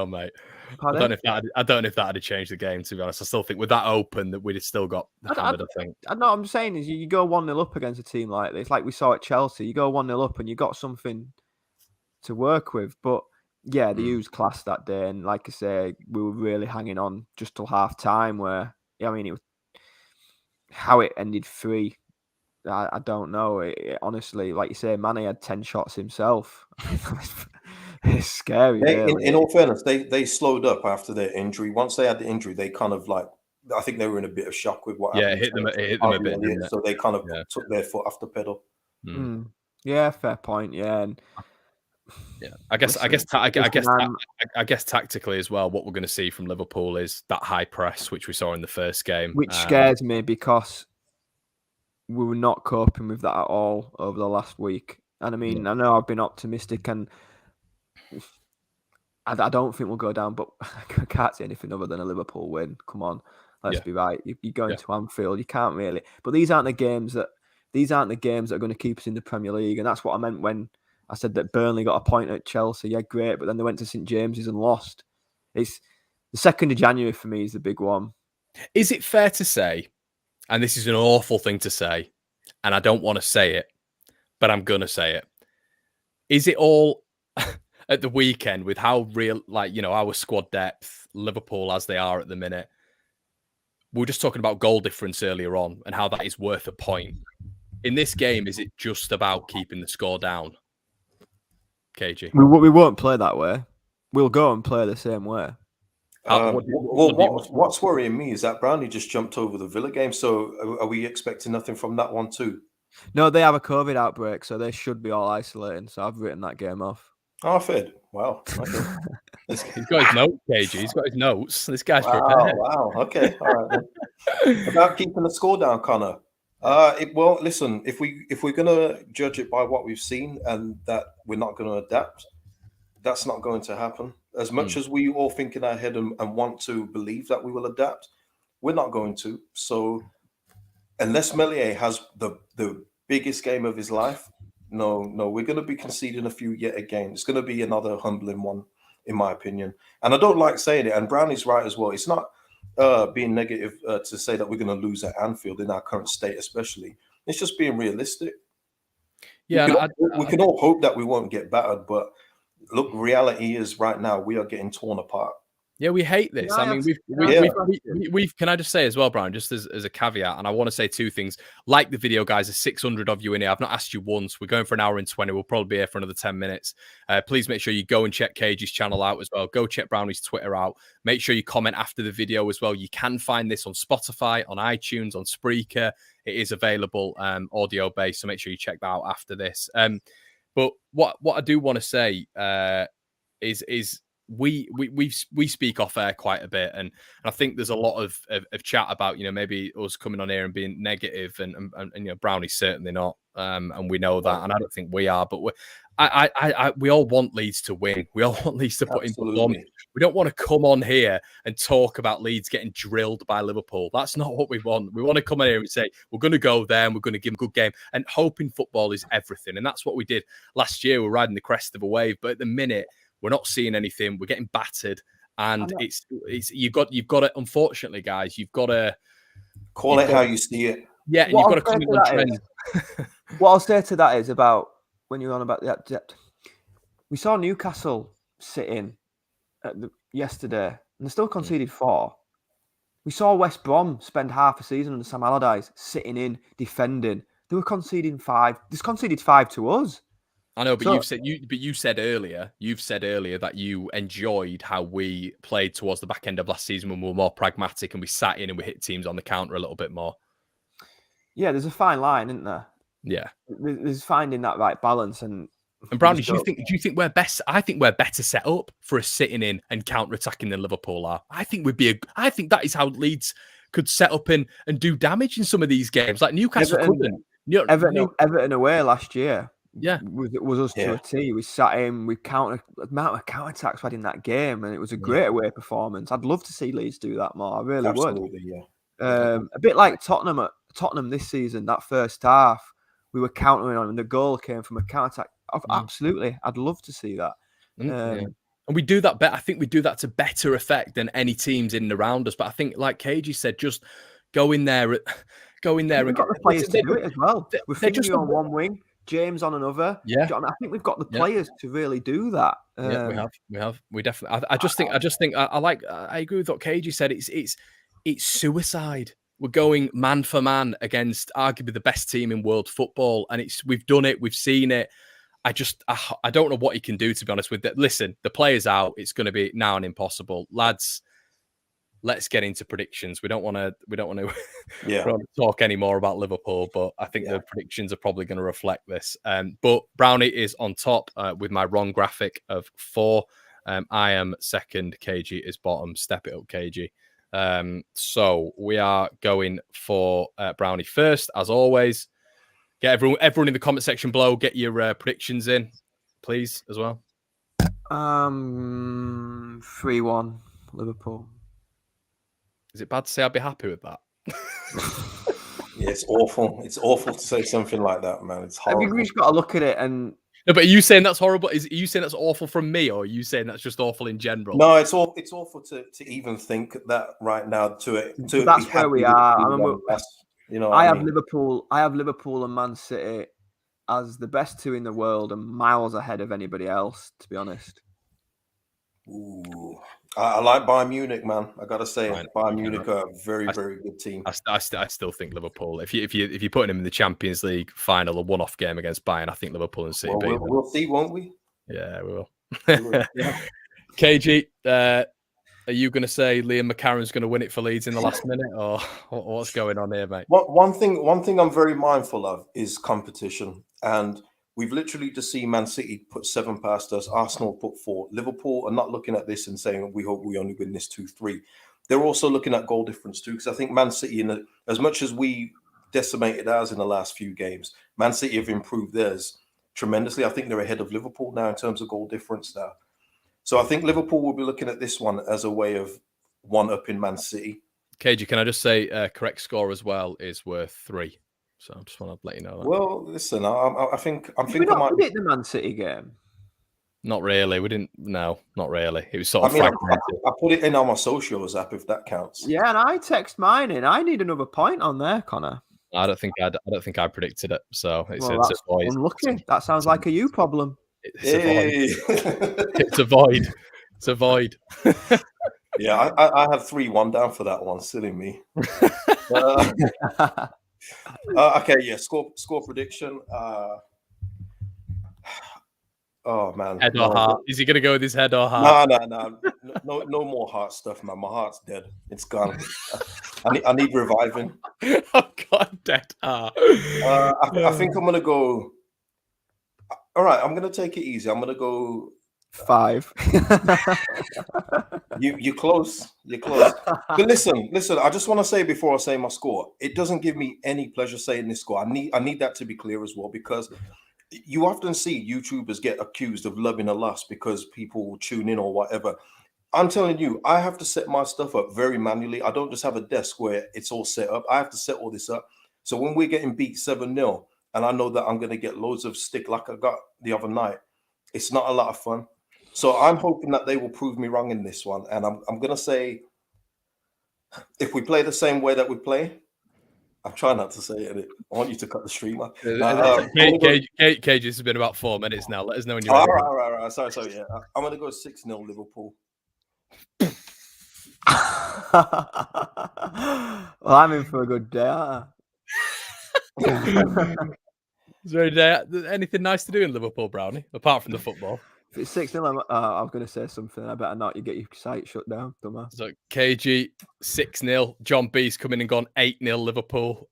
mate. Pardon? I don't know if that had changed the game. To be honest, I still think with that open that we'd have still got hammered. I think. I know. I'm saying is you go 1-0 up against a team like this, like we saw at Chelsea. You go 1-0 up and you got something to work with. But yeah, they used class that day, and like I say, we were really hanging on just till half time. Where I mean, it was. How it ended 3, I don't know. Honestly, like you say, Mane had 10 shots himself. It's scary. In all fairness, they slowed up after their injury. Once they had the injury, they kind of like, I think they were in a bit of shock with what happened. It hit them a bit. So they kind of took their foot off the pedal. Yeah, fair point. Yeah, and yeah, I guess tactically as well, what we're going to see from Liverpool is that high press, which we saw in the first game. Which scares me because we were not coping with that at all over the last week. And I mean, I know I've been optimistic and I don't think we'll go down, but I can't see anything other than a Liverpool win. Come on, let's be right. You're going to Anfield, you can't really. But these aren't the games that are going to keep us in the Premier League. And that's what I meant when I said that Burnley got a point at Chelsea. Yeah, great. But then they went to St James's and lost. It's the 2nd of January for me is the big one. Is it fair to say, and this is an awful thing to say, and I don't want to say it, but I'm going to say it. Is it all at the weekend with how real, like, you know, our squad depth, Liverpool as they are at the minute? We were just talking about goal difference earlier on and how that is worth a point. In this game, is it just about keeping the score down? KG. We won't play that way. We'll go and play the same way. What's worrying me is that Brownie just jumped over the Villa game. So are we expecting nothing from that one too? No, they have a COVID outbreak, so they should be all isolating. So I've written that game off. Oh, Fed. Wow. Okay. He's got his notes, KG. He's got his notes. This guy's prepared. Wow. Okay. All right. Then. About keeping the score down, Connor. Well, listen. If we're gonna judge it by what we've seen and that we're not going to adapt, that's not going to happen. As much as we all think in our head and want to believe that we will adapt, we're not going to. So, unless Melier has the biggest game of his life, no, we're going to be conceding a few yet again. It's going to be another humbling one, in my opinion. And I don't like saying it. And Brownie's right as well. It's not being negative to say that we're going to lose at Anfield in our current state, especially. It's just being realistic. Yeah, we can all hope that we won't get battered, but look, reality is right now we are getting torn apart. Yeah, we hate this. I mean, we've. Can I just say as well, Brian, just as a caveat, and I want to say 2 things. Like the video, guys, there's 600 of you in here. I've not asked you once. We're going for an hour and 20. We'll probably be here for another 10 minutes. Please make sure you go and check Cage's channel out as well. Go check Brownie's Twitter out. Make sure you comment after the video as well. You can find this on Spotify, on iTunes, on Spreaker. It is available audio based, so make sure you check that out after this. But what I do want to say is we speak off air quite a bit, and I think there's a lot of chat about, you know, maybe us coming on here and being negative, and you know, Brownie's certainly not, and we know that, and I don't think we are, but we all want Leeds to win. We all want Leeds to put in performance. We don't want to come on here and talk about Leeds getting drilled by Liverpool. That's not what we want. We want to come in here and say, we're going to go there and we're going to give them a good game. And hoping football is everything. And that's what we did last year. We're riding the crest of a wave. But at the minute, we're not seeing anything. We're getting battered. And it's you've got to, unfortunately, guys, you've got to call it how you see it. Yeah, and you've got to come on trend. What I'll say to that is about when you're on about that depth. We saw Newcastle sitting yesterday, and they still conceded 4. We saw West Brom spend half a season under Sam Allardyce sitting in, defending. They were conceding 5. They conceded 5 to us. I know, but So- you've said earlier that you enjoyed how we played towards the back end of last season when we were more pragmatic and we sat in and we hit teams on the counter a little bit more. Yeah, there's a fine line, isn't there? Yeah. There's finding that right balance. And Brownie, do you think we're best? I think we're better set up for us sitting in and counter attacking than Liverpool are. I think that is how Leeds could set up and do damage in some of these games. Like Newcastle couldn't. Everton away last year. Yeah, was us to a T. We sat in, we the amount of counter attacks we had in that game, and it was a great away performance. I'd love to see Leeds do that more. I really would. Yeah. A bit like Tottenham this season. That first half, we were countering on, and the goal came from a counter attack. Absolutely, I'd love to see that. And we do that better. I think we do that to better effect than any teams in and around us. But I think, like KG said, just go in there. We've got the players to do it as well. We're just on one wing. James on another. Yeah, I think we've got the players to really do that. We definitely. I think. I agree with what KG said. It's suicide. We're going man for man against arguably the best team in world football, and we've done it. We've seen it. I don't know what he can do, to be honest with it. Listen, the player's out. It's going to be now an impossible, lads. Let's get into predictions. We don't want to talk any more about Liverpool, but I think the predictions are probably going to reflect this. But Brownie is on top with my wrong graphic of 4. I am second. KG is bottom. Step it up, KG. So we are going for Brownie first, as always. Get everyone in the comment section below. Get your predictions in, please, as well. 3-1 Liverpool. Is it bad to say I'd be happy with that? Yeah, it's awful. It's awful to say something like that, man. It's horrible. I think we've just got to look at it and. No, but are you saying that's horrible? Are you saying that's awful from me, or are you saying that's just awful in general? No, it's awful to even think that right now. That's where we are. I have mean? Liverpool. I have Liverpool and Man City as the best 2 in the world and miles ahead of anybody else, to be honest. Ooh, I like Bayern Munich, man. I gotta say, Bayern Munich are a very, very good team. I still think Liverpool. If you're putting them in the Champions League final, a one-off game against Bayern, I think Liverpool and City. We'll see, won't we? Yeah, we will. KG, are you going to say Liam McCarron's going to win it for Leeds in the last minute, or what's going on here, mate? One thing I'm very mindful of is competition, and we've literally just seen Man City put 7 past us. Arsenal put 4. Liverpool are not looking at this and saying, we hope we only win this 2-3. They're also looking at goal difference too, because I think Man City, as much as we decimated ours in the last few games, Man City have improved theirs tremendously. I think they're ahead of Liverpool now in terms of goal difference now. So I think Liverpool will be looking at this one as a way of one-upping Man City. KG, can I just say correct score as well is worth 3. So I just want to let you know that. Well, listen, I think I might predict the Man City game. Not really. We didn't. No, not really. It was sort of fragmented. I put it in on my socials app if that counts. Yeah, and I text mine in. I need another point on there, Connor. I don't think I predicted it. So it's that's a void. Unlucky. That sounds like a you problem. It's a void. It's a void. Yeah, I had 3-1 down for that one. Silly me. Okay, yeah. Score prediction. Oh man, head or heart? Is he gonna go with his head or heart? No more heart stuff, man. My heart's dead. It's gone. I need reviving. Oh God, dead heart. I think I'm gonna go. All right, I'm gonna take it easy. I'm gonna go 5. You're close. You're close. But listen. I just want to say before I say my score, it doesn't give me any pleasure saying this score. I need that to be clear as well, because you often see YouTubers get accused of loving a loss because people will tune in or whatever. I'm telling you, I have to set my stuff up very manually. I don't just have a desk where it's all set up. I have to set all this up. So when we're getting beat 7-0, and I know that I'm going to get loads of stick like I got the other night, it's not a lot of fun. So I'm hoping that they will prove me wrong in this one. And I'm going to say, if we play the same way that we play, I'm trying not to say it. I want you to cut the stream off. KG, this has been about 4 minutes now. Let us know when you're ready. All right. Sorry. Yeah, I'm going to go 6-0 Liverpool. Well, I'm in for a good day, aren't I? Is there anything nice to do in Liverpool, Brownie, apart from the football? If it's 6-0, I was going to say something. I better not. You get your site shut down, dumbass. So KG 6-0. John B's come in and gone 8-0 Liverpool.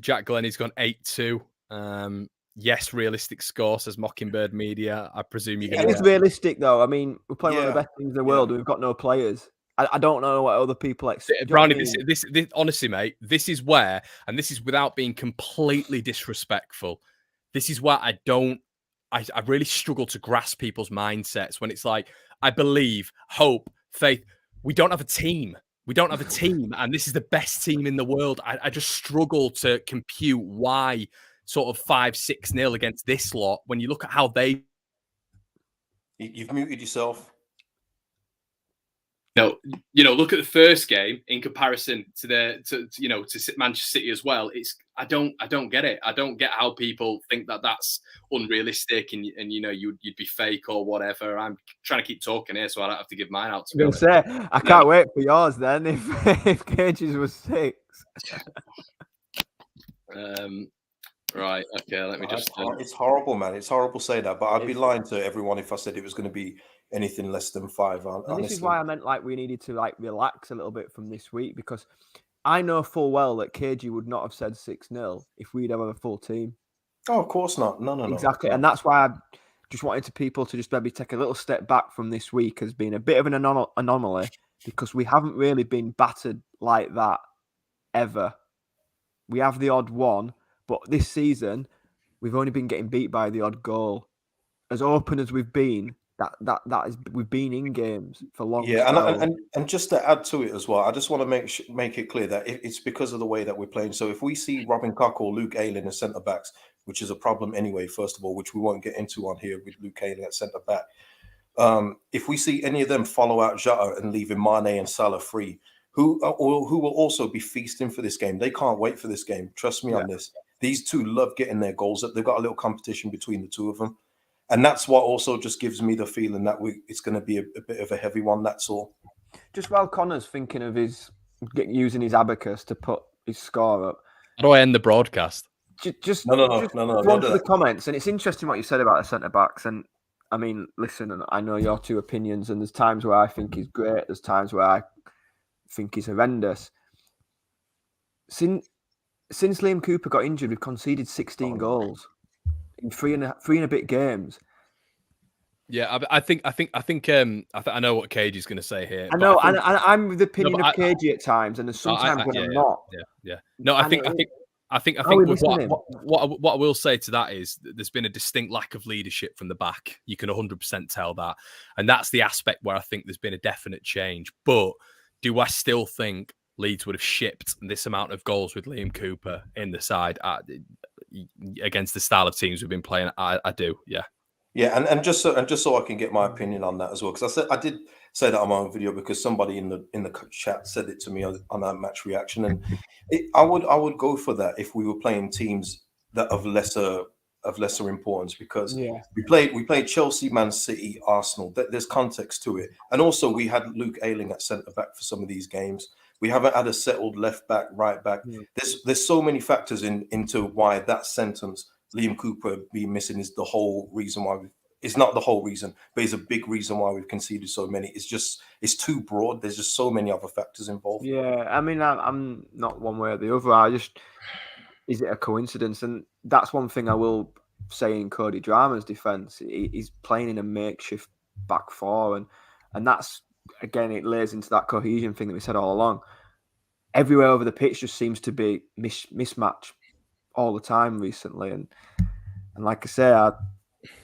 Jack Glennie's gone 8-2. Yes, realistic score, says Mockingbird Media. I presume you're going to. It's realistic, though. I mean, we're playing one of the best teams in the world, and we've got no players. I don't know what other people expect. Brownie, this honestly, mate, this is where, and this is without being completely disrespectful, this is where I really struggle to grasp people's mindsets when it's like, I believe, hope, faith. We don't have a team. We don't have a team, and this is the best team in the world. I just struggle to compute why sort of 5-6-0 against this lot when you look at how they. You've muted yourself. Look at the first game in comparison to Manchester City as well. I don't get it. I don't get how people think that that's unrealistic and you'd be fake or whatever. I'm trying to keep talking here, so I don't have to give mine out. I can't wait for yours then. If Cage's was 6. Right. Okay. Let me just. It's horrible, man. It's horrible to say that, but I'd be lying to everyone if I said it was going to be anything less than 5. And this is why I meant we needed to relax a little bit from this week, because I know full well that KG would not have said 6-0 if we'd have a full team. Oh, of course not. No. Exactly. And that's why I just wanted people to just maybe take a little step back from this week as being a bit of an anomaly, because we haven't really been battered like that ever. We have the odd one, but this season we've only been getting beat by the odd goal. As open as we've been, that is, we've been in games for long. Yeah, and just to add to it as well, I just want to make it clear that it's because of the way that we're playing. So if we see Robin Koch or Luke Ayling as centre backs, which is a problem anyway, first of all, which we won't get into on here with Luke Ayling at centre back. If we see any of them follow out Jota and leaving Mane and Salah free, who will also be feasting for this game. They can't wait for this game. Trust me on this. These two love getting their goals. They've got a little competition between the two of them. And that's what also just gives me the feeling that it's going to be a bit of a heavy one. That's all. Just while Connor's thinking of using his abacus to put his score up. How do I end the broadcast? Just no. Go to the comments. And it's interesting what you said about the centre backs. And I mean, listen, I know your two opinions. And there's times where I think he's great. There's times where I think he's horrendous. Since Liam Cooper got injured, we've conceded 16 goals. In three and a bit games. Yeah, I think I know what Cage is going to say here. I know, and I'm the opinion of Cage at times, and there's sometimes when I'm not. Yeah. No, I think what I will say to that is there's been a distinct lack of leadership from the back. You can 100% tell that, and that's the aspect where I think there's been a definite change. But do I still think Leeds would have shipped this amount of goals with Liam Cooper in the side against the style of teams we've been playing? I do, yeah. Yeah, and just so I can get my opinion on that as well, because I did say that on my own video because somebody in the chat said it to me on that match reaction, and I would go for that if we were playing teams that of lesser importance, because we played Chelsea, Man City, Arsenal. There's context to it, and also we had Luke Ayling at centre back for some of these games. We haven't had a settled left back, right back. There's so many factors into why that sentence, Liam Cooper being missing, is the whole reason why it's not the whole reason, but it's a big reason why we've conceded so many. It's too broad. There's just so many other factors involved. Yeah, I mean, I'm not one way or the other. Is it a coincidence? And that's one thing I will say in Cody Drameh's defence. He's playing in a makeshift back four, and that's, again, it lays into that cohesion thing that we said all along. Everywhere over the pitch just seems to be mismatch all the time recently, and like I say,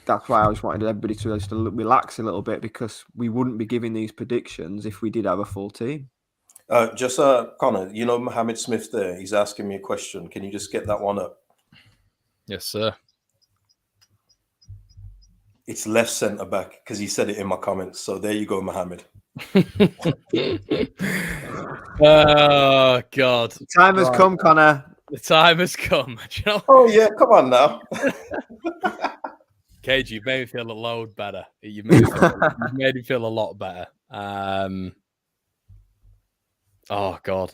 that's why I just wanted everybody to just relax a little bit, because we wouldn't be giving these predictions if we did have a full team. Connor, you know Mohammed Smith there. He's asking me a question. Can you just get that one up? Yes, sir. It's left centre back, because he said it in my comments. So there you go, Mohammed. Oh God! The time has come, Connor. The time has come. Oh yeah, come on now. Cage, you've made me feel a load better. You've made me feel a lot better. Oh God.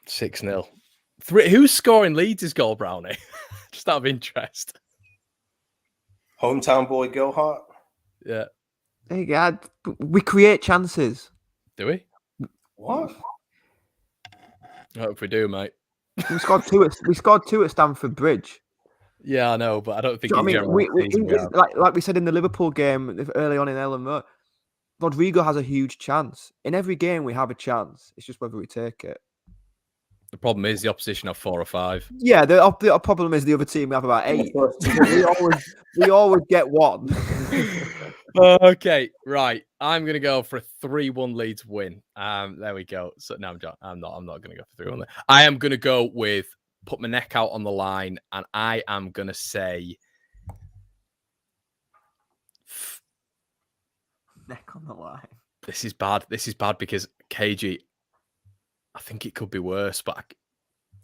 6-0. Who's scoring Leeds' goal, Brownie? Just out of interest. Hometown boy Gilhart. Yeah. Hey, God, we create chances. Do we? What? I hope we do, mate. We scored two at Stamford Bridge. Yeah, I know, but I don't think. Do you know what I mean, like we said in the Liverpool game early on in Ellen Road, Rodrigo has a huge chance. In every game, we have a chance. It's just whether we take it. The problem is the opposition have 4 or 5. Yeah, the problem is the other team we have about 8. we always get one. Okay, right. I'm gonna go for a 3-1 Leeds win. There we go. So no, I'm not gonna go for 3-1. I am gonna go with put my neck out on the line, and I am gonna say Neck on the line. This is bad. This is bad because KG. I think it could be worse, but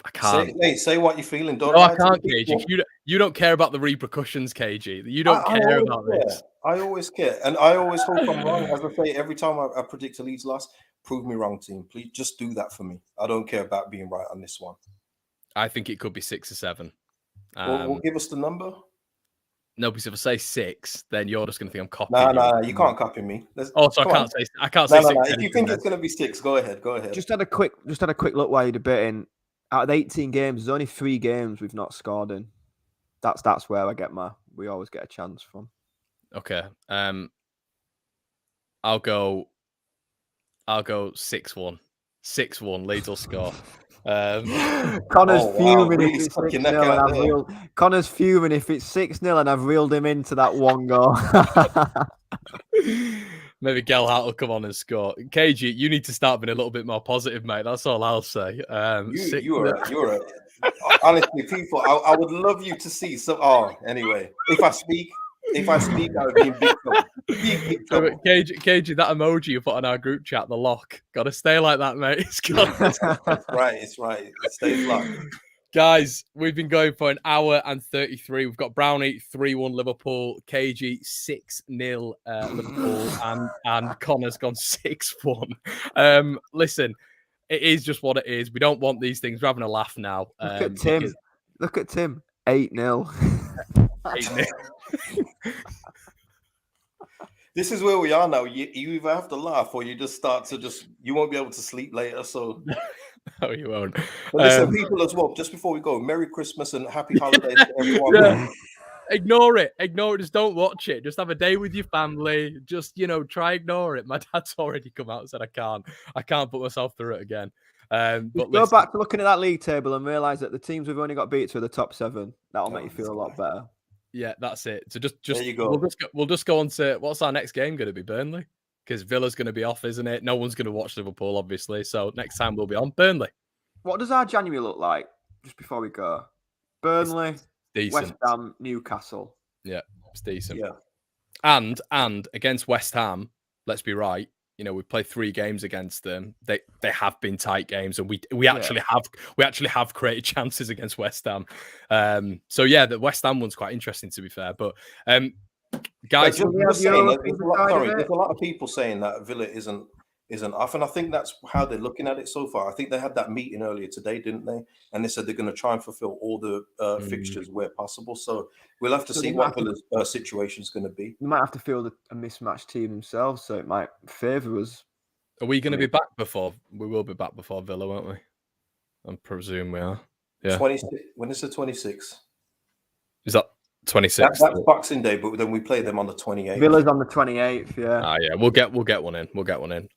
I can't. Say what you're feeling. Don't no, I can't, KG. You don't care about the repercussions, KG. You don't care about this. I always care. And I always hope I'm wrong. As I say, every time I predict a Leeds loss, prove me wrong, team. Please just do that for me. I don't care about being right on this one. I think it could be 6 or 7. Well, give us the number. No, because if I say 6, then you're just going to think I'm copying. No, you can't copy me. I can't say 6. No. If you think it's going to be 6, go ahead. Just had a quick look while you're debating. Out of the 18 games, there's only 3 games we've not scored in. That's where we always get a chance from. Okay. I'll go 6-1. 6-1. Leeds will score. Connor's fuming if it's 6-0 and Connor's fuming if it's 6-0 and I've reeled him into that one goal. Maybe Gelhardt will come on and score. KG, you need to start being a little bit more positive, mate. That's all I'll say. You're honestly, people. I would love you to see some. Oh, anyway, if I speak, I would be in big trouble. Big trouble. KG, that emoji you put on our group chat, the lock, got to stay like that, mate. It's right. It stays locked. Guys, we've been going for an hour and 33. We've got Brownie 3-1 Liverpool, KG 6-0 Liverpool, and Connor's gone 6-1. Listen, it is just what it is. We don't want these things. We're having a laugh now. Look at Tim. 8-0. 8-0. This is where we are now. You either have to laugh or you just start to you won't be able to sleep later. So no, you won't. But listen, people as well, just before we go, Merry Christmas and Happy Holidays to everyone. Yeah. Ignore it. Just don't watch it. Just have a day with your family. Just, try ignore it. My dad's already come out and said I can't put myself through it again. But go back to looking at that league table and realise that the teams we've only got beat to are the top 7. That'll make you feel a lot better. Yeah, that's it. So just there you go. We'll just go on to what's our next game going to be? Burnley, because Villa's going to be off, isn't it? No one's going to watch Liverpool, obviously. So next time we'll be on Burnley. What does our January look like? Just before we go, Burnley, West Ham, Newcastle. Yeah, it's decent. Yeah, and against West Ham, let's be right. We played 3 games against them. They have been tight games, and we actually have created chances against West Ham. So yeah, the West Ham one's quite interesting, to be fair. But guys, there's a lot of people saying that Villa isn't off, and I think that's how they're looking at it so far. I think they had that meeting earlier today, didn't they? And they said they're going to try and fulfill all the fixtures where possible. So we'll have to see what Villa's situation is going to be. They might have to field a mismatched team themselves, so it might favour us. Are we going to be back before? We will be back before Villa, won't we? I presume we are. Yeah. 26. When is the 26th? Is that 26th? That's Boxing Day, but then we play them on the 28th. Villa's on the 28th, yeah. Yeah, we'll get one in. We'll get one in.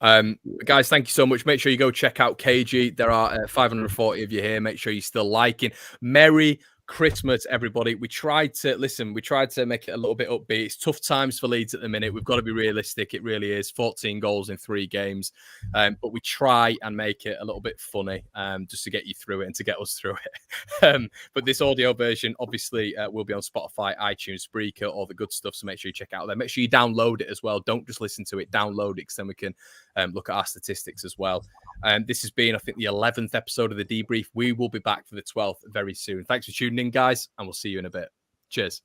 Guys, thank you so much. Make sure you go check out KG. There are 540 of you here. Make sure you're still liking. Merry Christmas, everybody. We tried to make it a little bit upbeat. It's tough times for Leeds at the minute. We've got to be realistic. It really is. 14 goals in 3 games. But we try and make it a little bit funny just to get you through it and to get us through it. But this audio version, obviously, will be on Spotify, iTunes, Spreaker, all the good stuff. So make sure you check out there. Make sure you download it as well. Don't just listen to it. Download it, because then we can look at our statistics as well. This has been, I think, the 11th episode of the Debrief. We will be back for the 12th very soon. Thanks for tuning in, guys, and we'll see you in a bit. Cheers.